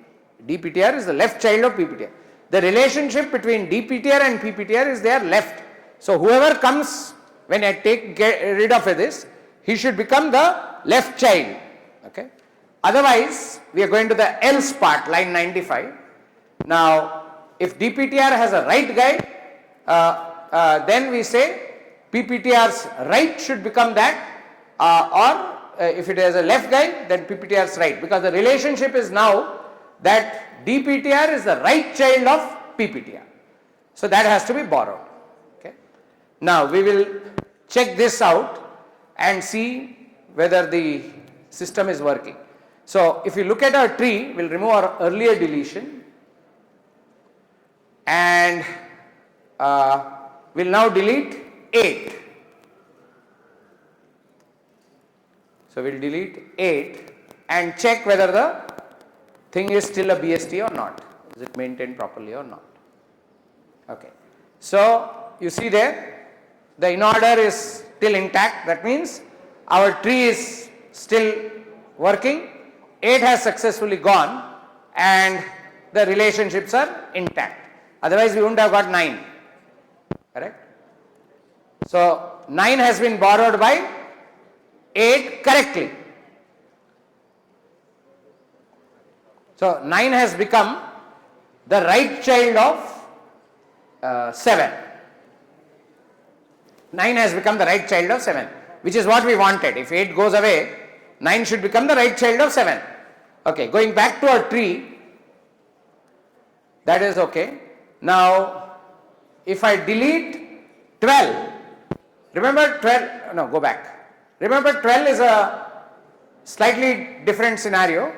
dptr is the left child of pptr. The relationship between dptr and pptr is their left. So whoever comes when I get rid of this, he should become the left child. Okay. Otherwise, we are going to the else part, line 95. Now, if dptr has a right guy, then we say pptr's right should become that, or if it has a left guy, then pptr's right, because the relationship is now that dptr is the right child of pptr. So that has to be borrowed. Okay. Now we will check this out and see whether the system is working. So if you look at our tree, we'll remove our earlier deletion and we'll now delete 8. So we'll delete 8 and check whether the thing is still a BST or not. Is it maintained properly or not? Okay. So you see there, the in order is still intact. That means our tree is still working. 8 has successfully gone and the relationships are intact. Otherwise we wouldn't have got 9. Correct? So 9 has been borrowed by 8 correctly. So 9 has become the right child of 7. 9 has become the right child of 7, which is what we wanted. If 8 goes away, 9 should become the right child of 7. Okay, going back to our tree, that is okay. Now, if I delete 12, remember 12, no, go back. Remember 12 is a slightly different scenario.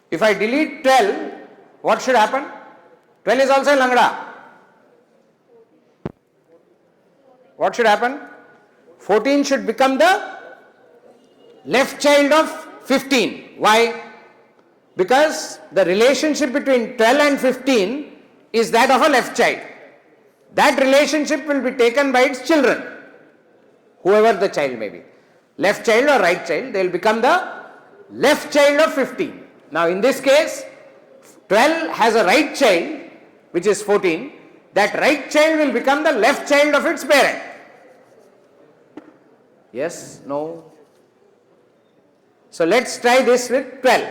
If I delete 12, what should happen? 12 is also a Langda. what should happen? 14 should become the left child of 15. Why? Because the relationship between 12 and 15 is that of a left child. That relationship will be taken by its children, whoever the child may be. Left child or right child, they will become the left child of 15. Now in this case, 12 has a right child, which is 14. That right child will become the left child of its parent. Yes? No? So let's try this with 12.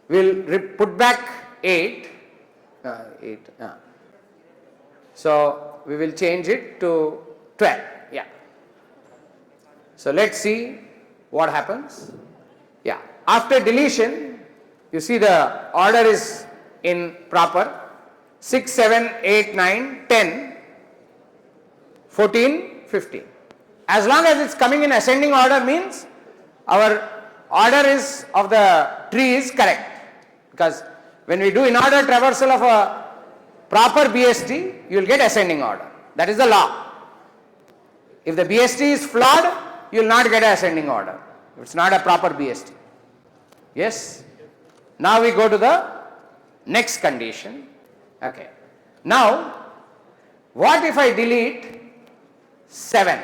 We'll put back 8. So we will change it to 12. Yeah. So let's see what happens. Yeah. After deletion, you see the order is in proper. 6, 7, 8, 9, 10, 14, 15. As long as it's coming in ascending order means our order is of the tree is correct. Because when we do in order traversal of a proper BST, you will get ascending order. That is the law. If the BST is flawed, you will not get ascending order. It's not a proper BST. Yes? Now we go to the next condition. Okay. Now, what if I delete 7?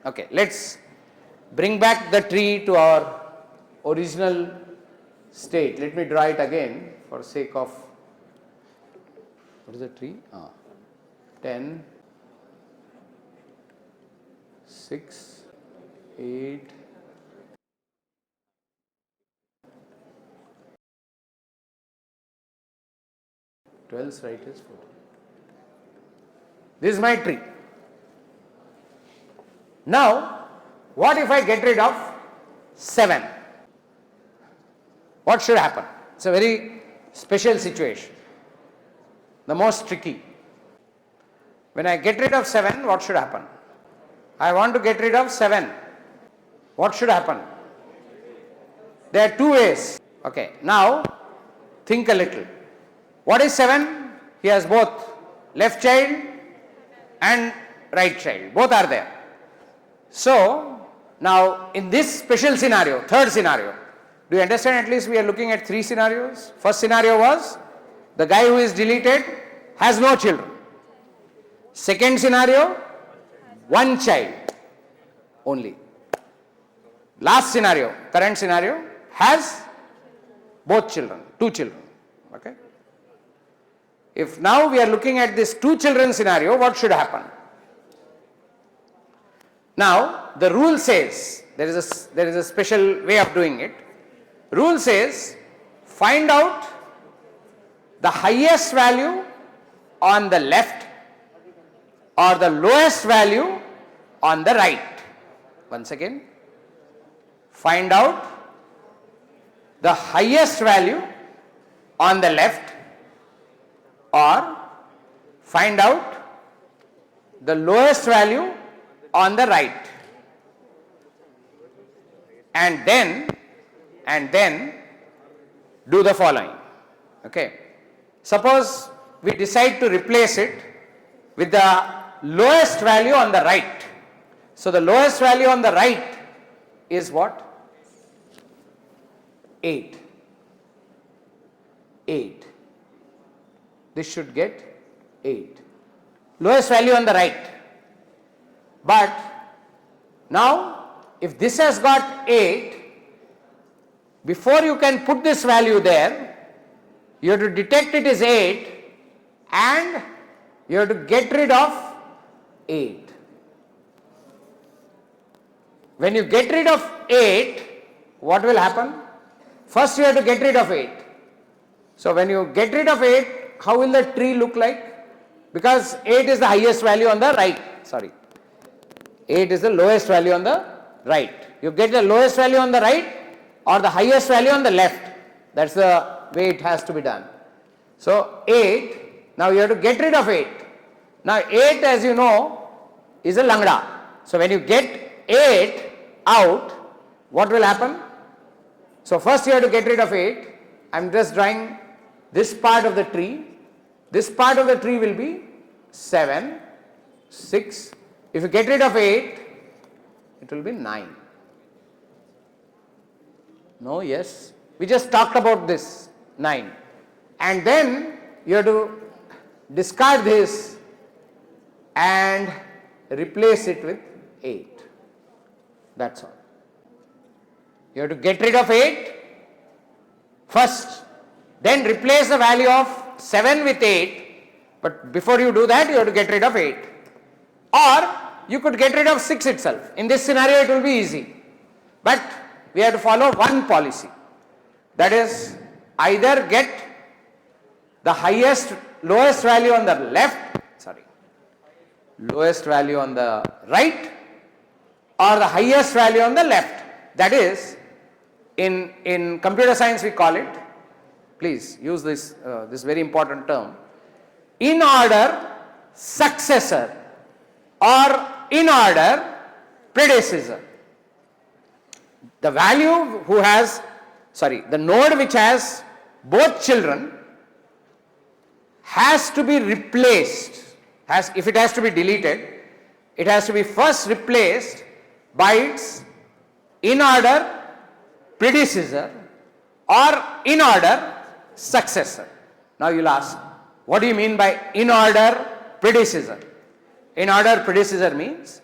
Okay, let's bring back the tree to our original state. Let me draw it again for sake of, what is the tree? 10, 6, 8, 12's right is 14. This is my tree. Now, what if I get rid of 7? What should happen? It's a very special situation. The most tricky. When I get rid of 7, what should happen? I want to get rid of 7. What should happen? There are two ways. Okay, now think a little. What is 7? He has both left child and right child. Both are there. So, now in this special scenario, third scenario, do you understand? At least we are looking at 3 scenarios. First scenario was the guy who is deleted has no children. Second scenario, one child only. Last scenario, current scenario, has both children, 2 children. Okay. If now we are looking at this 2 children scenario, what should happen? Now the rule says, there is a special way of doing it. Rule says, find out the highest value on the left or the lowest value on the right. Once again, find out the highest value on the left or find out the lowest value on the right, and then do the following. Okay. Suppose we decide to replace it with the lowest value on the right. So the lowest value on the right is what? 8. 8. This should get 8. Lowest value on the right. But now if this has got 8, before you can put this value there, you have to detect it is 8 and you have to get rid of 8. When you get rid of 8, what will happen? First you have to get rid of 8. So when you get rid of 8, how will the tree look like? Because 8 is the highest value on the right. 8 is the lowest value on the right. You get the lowest value on the right or the highest value on the left. That's the way it has to be done. So 8, now you have to get rid of 8. Now 8, as you know, is a langda. So when you get 8 out, what will happen? So first you have to get rid of 8. I am just drawing this part of the tree. This part of the tree will be 7, 6. If you get rid of 8, it will be 9. No, yes. We just talked about this 9. And then you have to discard this and replace it with 8. That's all. You have to get rid of 8 first, then replace the value of 7 with 8. But before you do that, you have to get rid of 8. Or you could get rid of 6 itself. In this scenario, it will be easy. But we have to follow one policy. That is, either get the lowest value on the lowest value on the right, or the highest value on the left. That is, in computer science we call it, please use this very important term, in order successor or in order predecessor. The value the node which has both children has to be replaced. If it has to be deleted, it has to be first replaced by its in order predecessor or in order successor. Now you will ask, what do you mean by in order predecessor? In order predecessor means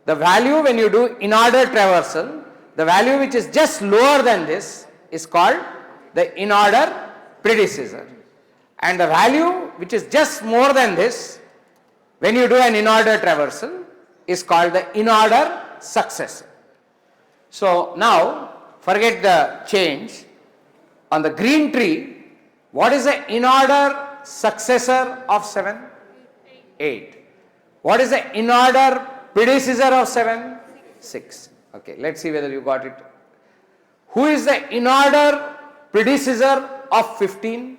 the value when you do in order traversal, the value which is just lower than this is called the in order predecessor, and the value which is just more than this when you do an in order traversal is called the in order successor. So now forget the change. On the green tree, what is the in order successor of 7? 8. What is the in order predecessor of 7? 6. Okay, let's see whether you got it. Who is the in order predecessor of 15?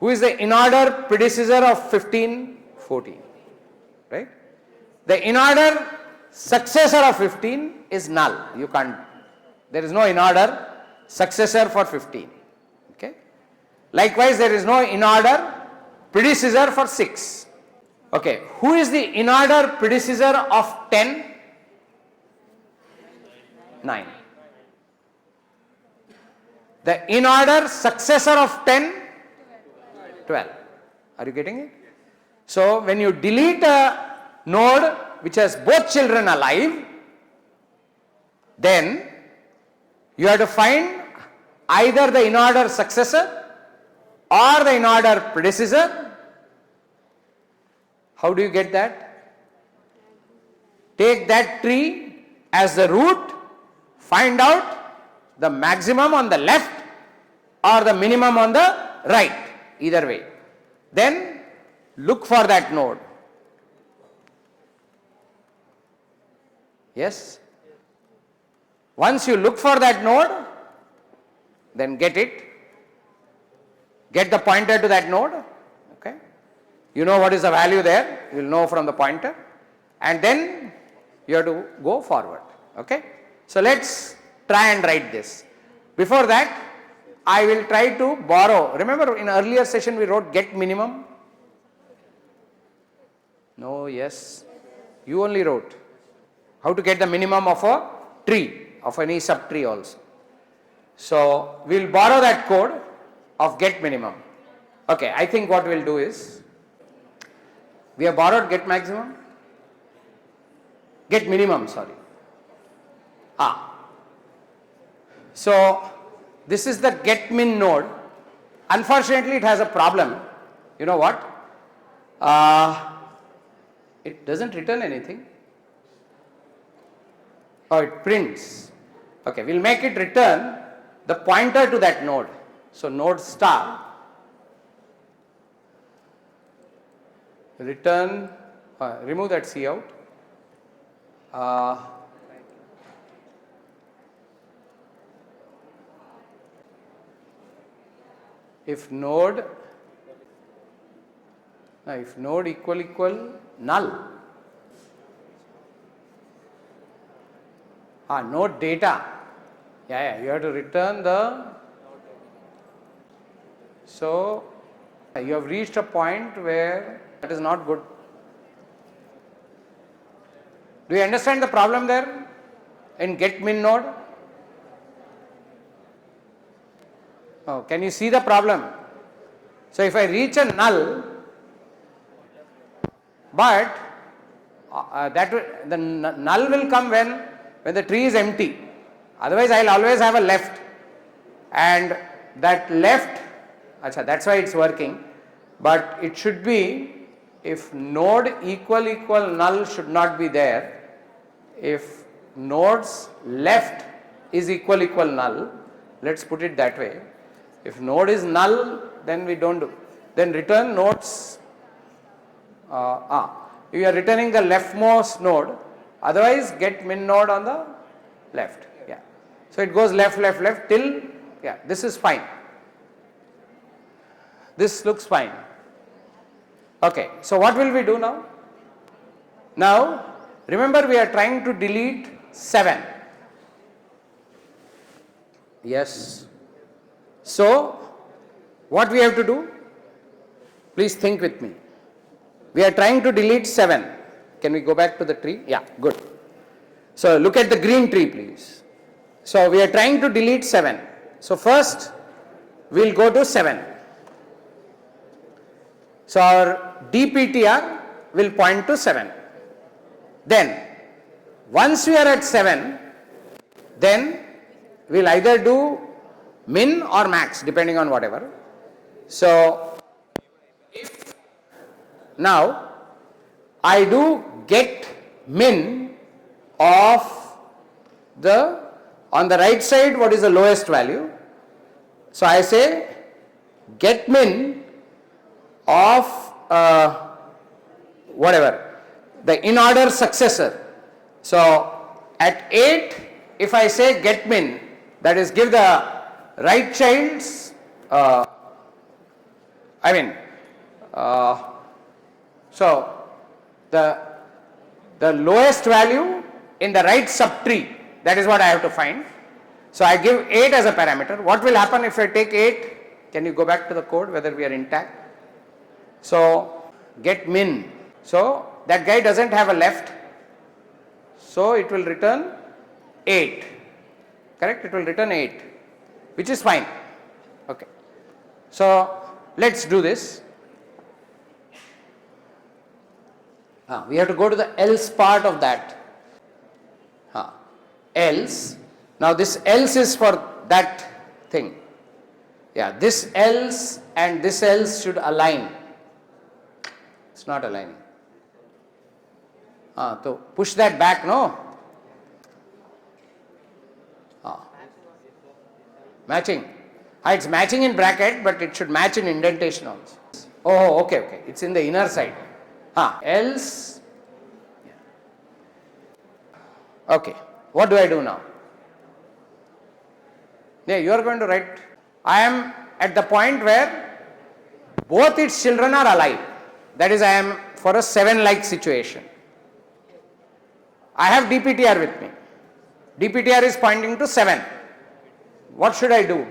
Who is the in order predecessor of 15? 14. Right? The in order successor of 15 is null. You can't, there is no in order successor for 15. Okay? Likewise, there is no in order predecessor for 6. Okay, who is the in order predecessor of 10? 9. The in order successor of 10? 12. Are you getting it? So when you delete a node which has both children alive, then you have to find either the in order successor or the in order predecessor. How do you get that? Take that tree as the root, find out the maximum on the left or the minimum on the right, either way. Then look for that node. Yes? Once you look for that node, then get it. Get the pointer to that node. Okay? You know what is the value there. You will know from the pointer. And then you have to go forward. Okay? So let's try and write this. Before that, I will try to borrow. Remember in earlier session we wrote get minimum? No, yes. You only wrote. How to get the minimum of a tree, of any subtree also. So we will borrow that code of get minimum. Okay, I think what we will do is, we have borrowed get maximum, get minimum, sorry. So this is the get min node. Unfortunately, it has a problem. You know what? It doesn't return anything. Oh, it prints. Okay, we'll make it return the pointer to that node. So node star return, remove that C out. If node equal null, node data, you have to return the, so You have reached a point where that is not good. Do you understand the problem there in get min node? Oh, can you see the problem? So if I reach a null, but the null will come when the tree is empty. Otherwise, I will always have a left, and that left, that's why it's working. But it should be, if node equal null should not be there. If nodes left is equal null, let's put it that way. If node is null, then we don't do. Then return nodes. You are returning the leftmost node. Otherwise, get min node on the left. Yeah. So it goes left till. Yeah. This is fine. This looks fine. Okay. So what will we do now? Now, remember we are trying to delete 7. Yes. So, what we have to do? Please think with me. We are trying to delete 7. Can we go back to the tree? Yeah, good. So, look at the green tree, please. So, we are trying to delete 7. So, first we will go to 7. So, our DPTR will point to 7. Then, once we are at 7, then we will either do min or max depending on whatever. So, if now I do get min of the, on the right side what is the lowest value. So, I say get min of whatever, the in order successor. So, at 8 if I say get min, that is give the right child's so the lowest value in the right subtree, that is what I have to find. So I give 8 as a parameter. What will happen if I take 8? Can you go back to the code whether we are intact? So get min. So that guy doesn't have a left. So it will return 8. Correct? It will return 8, which is fine. Okay. So let's do this. We have to go to the else part of that. Else. Now this else is for that thing. Yeah, this else and this else should align. It's not aligning. So push that back, no? Matching. It's matching in bracket, but it should match in indentation also. Oh, okay. It's in the inner side. Else. Okay. What do I do now? Yeah, you are going to write. I am at the point where both its children are alive. That is, I am for a 7-like situation. I have DPTR with me. DPTR is pointing to 7. What should I do?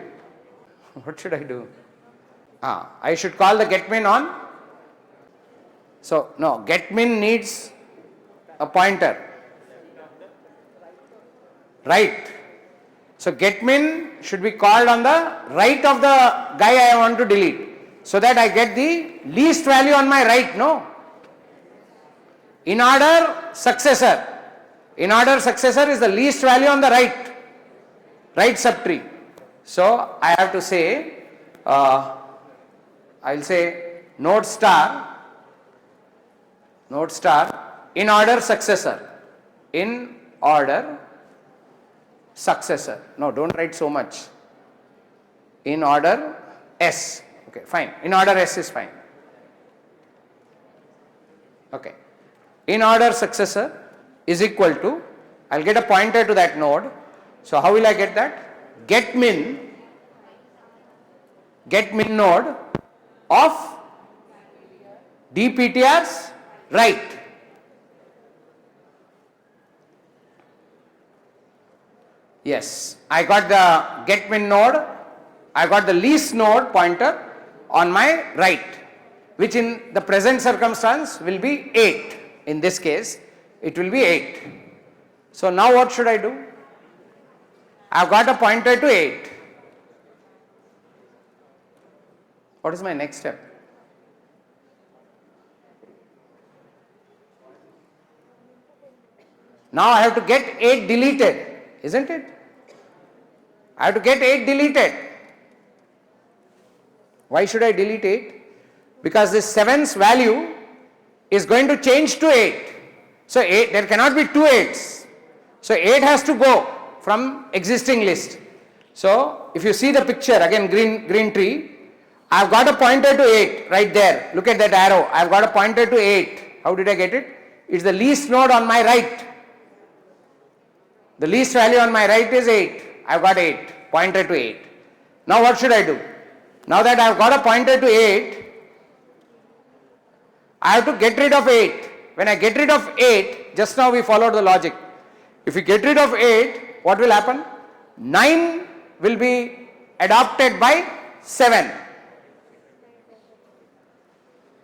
What should I do? I should call the getMin on. So, no, getMin needs a pointer. Right. So, getMin should be called on the right of the guy I want to delete, so that I get the least value on my right, no? In order successor. In order successor is the least value on the right subtree. So, I have to say, I will say node star in order successor. In order successor. No, don't write so much. In order S. Okay, fine. In order S is fine. Okay. In order successor is equal to, I will get a pointer to that node. So how will I get that? Get min node of DPTR's right. Yes, I got the get min node, I got the least node pointer on my right. which in the present circumstance will be 8. In this case, it will be 8. So now what should I do? I have got a pointer to 8. What is my next step? Now I have to get 8 deleted, isn't it? I have to get 8 deleted. Why should I delete 8? Because this 7's value is going to change to 8. So 8, there cannot be 2 8's. So 8 has to go from existing list. So if you see the picture, again green tree, I have got a pointer to 8 right there. Look at that arrow. I have got a pointer to 8. How did I get it? It's the least node on my right. The least value on my right is 8. I have got 8. Pointer to 8. Now what should I do? Now that I have got a pointer to 8, I have to get rid of 8. When I get rid of 8, just now we followed the logic. If we get rid of 8, what will happen? 9 will be adopted by 7.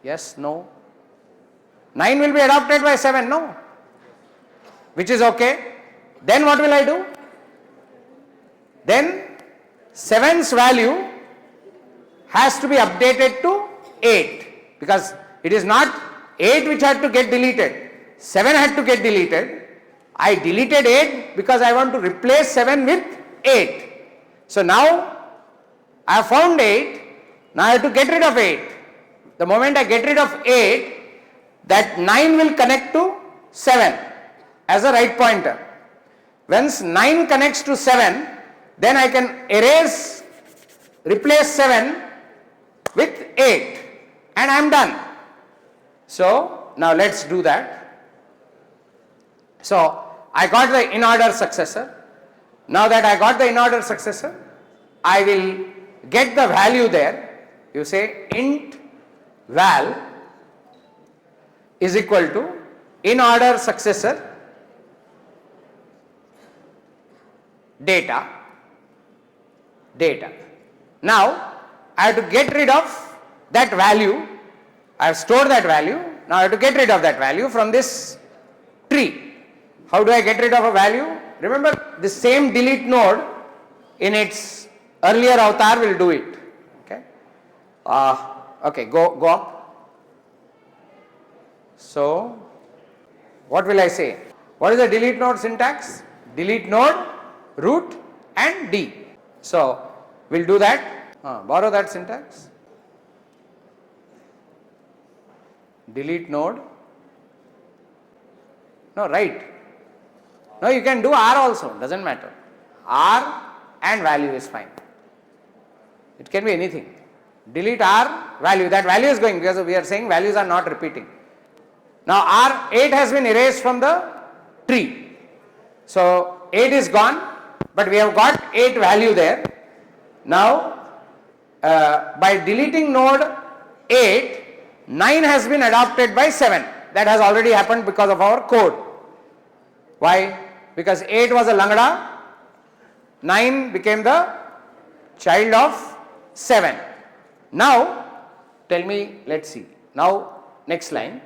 Yes, no? 9 will be adopted by 7, no? Which is okay. Then what will I do? Then 7's value has to be updated to 8, because it is not 8 which had to get deleted, 7 had to get deleted. I deleted 8 because I want to replace 7 with 8. So now I have found 8, now I have to get rid of 8. The moment I get rid of 8, that 9 will connect to 7 as a right pointer. Once 9 connects to 7, then I can replace 7 with 8 and I am done. So now let's do that. So I got the in-order successor. Now that I got the in-order successor, I will get the value there. You say int val is equal to in-order successor data. Now I have to get rid of that value. I have stored that value. Now I have to get rid of that value from this tree. How do I get rid of a value? Remember, the same delete node in its earlier avatar will do it. Okay. Okay, go up. So what will I say? What is the delete node syntax? Delete node, root and D. So we'll do that. Borrow that syntax. Delete node. No, right. No, you can do R also, doesn't matter. R and value is fine. It can be anything. Delete R, value. That value is going, because we are saying values are not repeating. Now R8 has been erased from the tree. So 8 is gone, but we have got 8 value there. Now by deleting node 8, 9 has been adopted by 7. That has already happened because of our code. Why? Because 8 was a Langda, 9 became the child of 7. Now tell me, let's see. Now next line.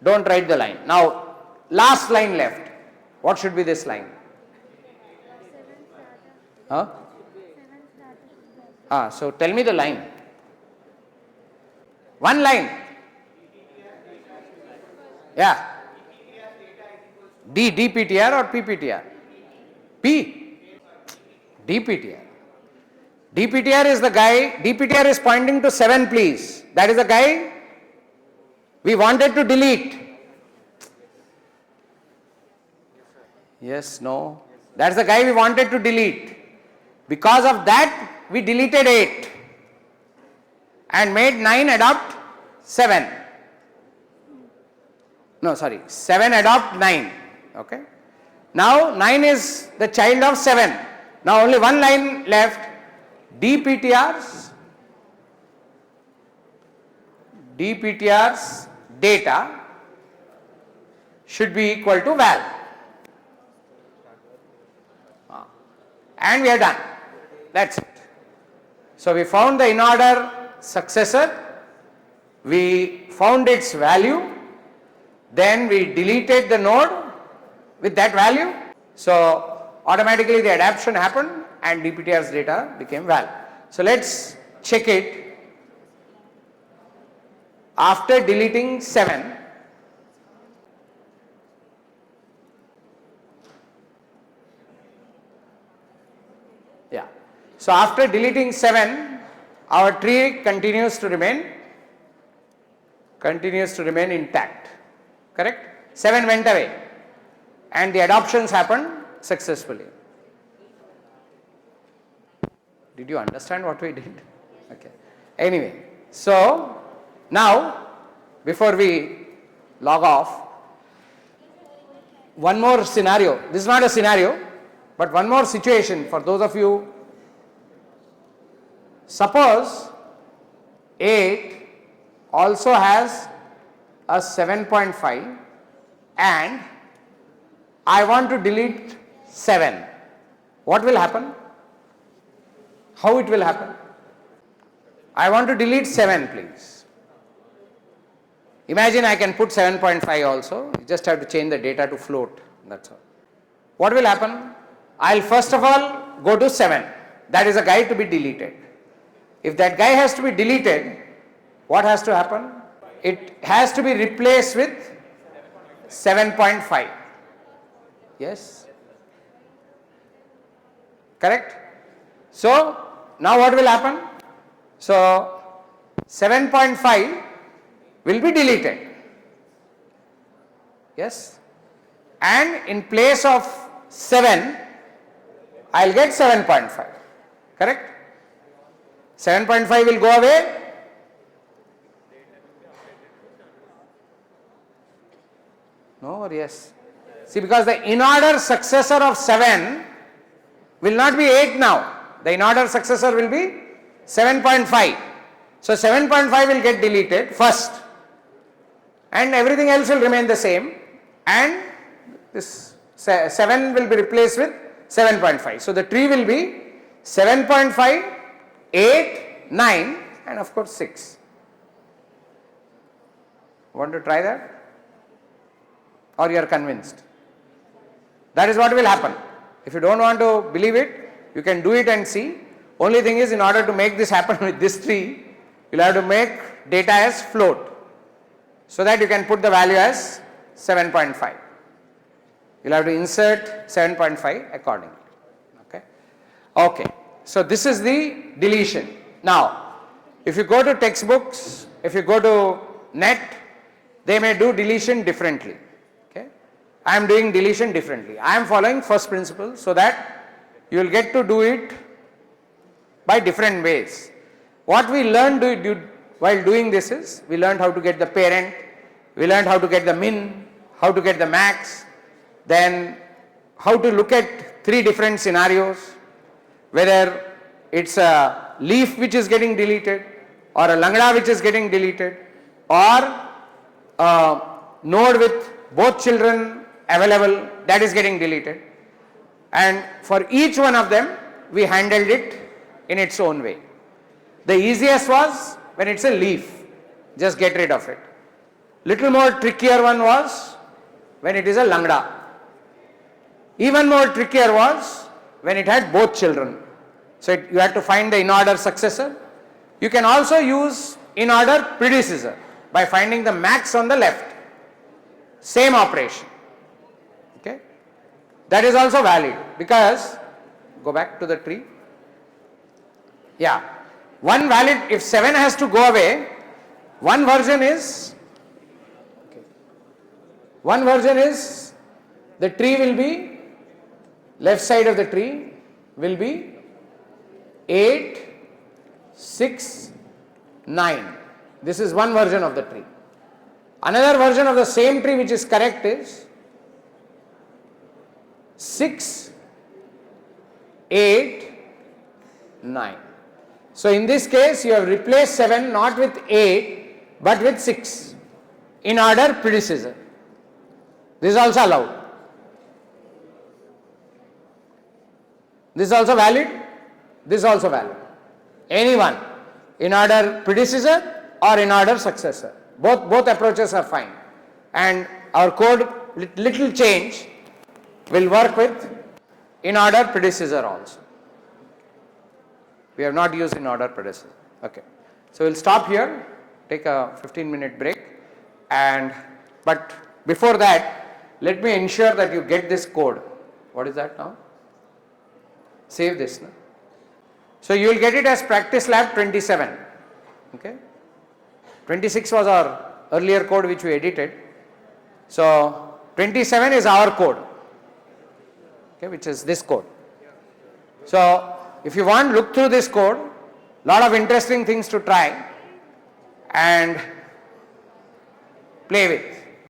Don't write the line. Now last line left. What should be this line? Huh? So tell me the line. One line. Yeah. DPTR or PPTR? P. DPTR. DPTR is the guy, DPTR is pointing to 7, please. That is the guy we wanted to delete. Yes, no. That's the guy we wanted to delete. Because of that, we deleted 8 and made 9 adopt 7. No, sorry, 7 adopt 9. Okay. Now 9 is the child of 7. Now only one line left. DPTR's data should be equal to val. And we are done. That's it. So we found the in-order successor we found its value, then we deleted the node with that value. So automatically the adaptation happened and DPTR's data became val. So let's check it. After deleting 7, yeah. So after deleting 7, our tree continues to remain intact. Correct? 7 went away and the adoptions happened successfully. Did you understand what we did? Okay. Anyway, so now before we log off, one more scenario. This is not a scenario, but one more situation for those of you. Suppose 8 also has a 7.5 and I want to delete 7. What will happen? How it will happen? I want to delete 7, please. Imagine I can put 7.5 also. You just have to change the data to float. That's all. What will happen? I'll first of all go to 7. That is a guy to be deleted. If that guy has to be deleted, what has to happen? It has to be replaced with 7.5. Yes? Correct? So, now what will happen? So, 7.5 will be deleted. Yes? And in place of 7, I will get 7.5. Correct? 7.5 will go away. No or yes? See, because the in-order successor of 7 will not be 8 now. The in-order successor will be 7.5. So 7.5 will get deleted first and everything else will remain the same and this 7 will be replaced with 7.5. So the tree will be 7.5, 8, 9 and of course 6. Want to try that? Or you are convinced? That is what will happen. If you don't want to believe it, you can do it and see. Only thing is, in order to make this happen with this tree, you will have to make data as float so that you can put the value as 7.5. You will have to insert 7.5 accordingly. Okay. Okay. So this is the deletion. Now, if you go to textbooks, if you go to net, they may do deletion differently. Okay. I am doing deletion differently. I am following first principle so that you will get to do it by different ways. What we learned while doing this is, we learned how to get the parent, we learned how to get the min, how to get the max, then how to look at 3 different scenarios, whether it's a leaf which is getting deleted or a langda which is getting deleted or a node with both children available that is getting deleted. And for each one of them, we handled it in its own way. The easiest was when it's a leaf, just get rid of it. Little more trickier one was when it is a langda. Even more trickier was when it had both children. So you had to find the in-order successor. You can also use in-order predecessor by finding the max on the left. Same operation. Okay. That is also valid because, go back to the tree. Yeah. One valid, if 7 has to go away, one version is the tree will be, left side of the tree will be 8, 6, 9. This is one version of the tree. Another version of the same tree which is correct is 6, 8, 9. So in this case you have replaced 7 not with 8 but with 6 in order predecessor. This is also allowed. This is also valid. This is also valid. Anyone in order predecessor or in order successor. Both approaches are fine. And our code, little change, will work with in order predecessor also. We have not used in order predecessor. Okay. So we'll stop here, take a 15-minute break, but before that, let me ensure that you get this code. What is that now? Save this. No? So you will get it as practice lab 27. Okay. 26 was our earlier code which we edited. So 27 is our code, okay, which is this code. So if you want, look through this code, lot of interesting things to try and play with.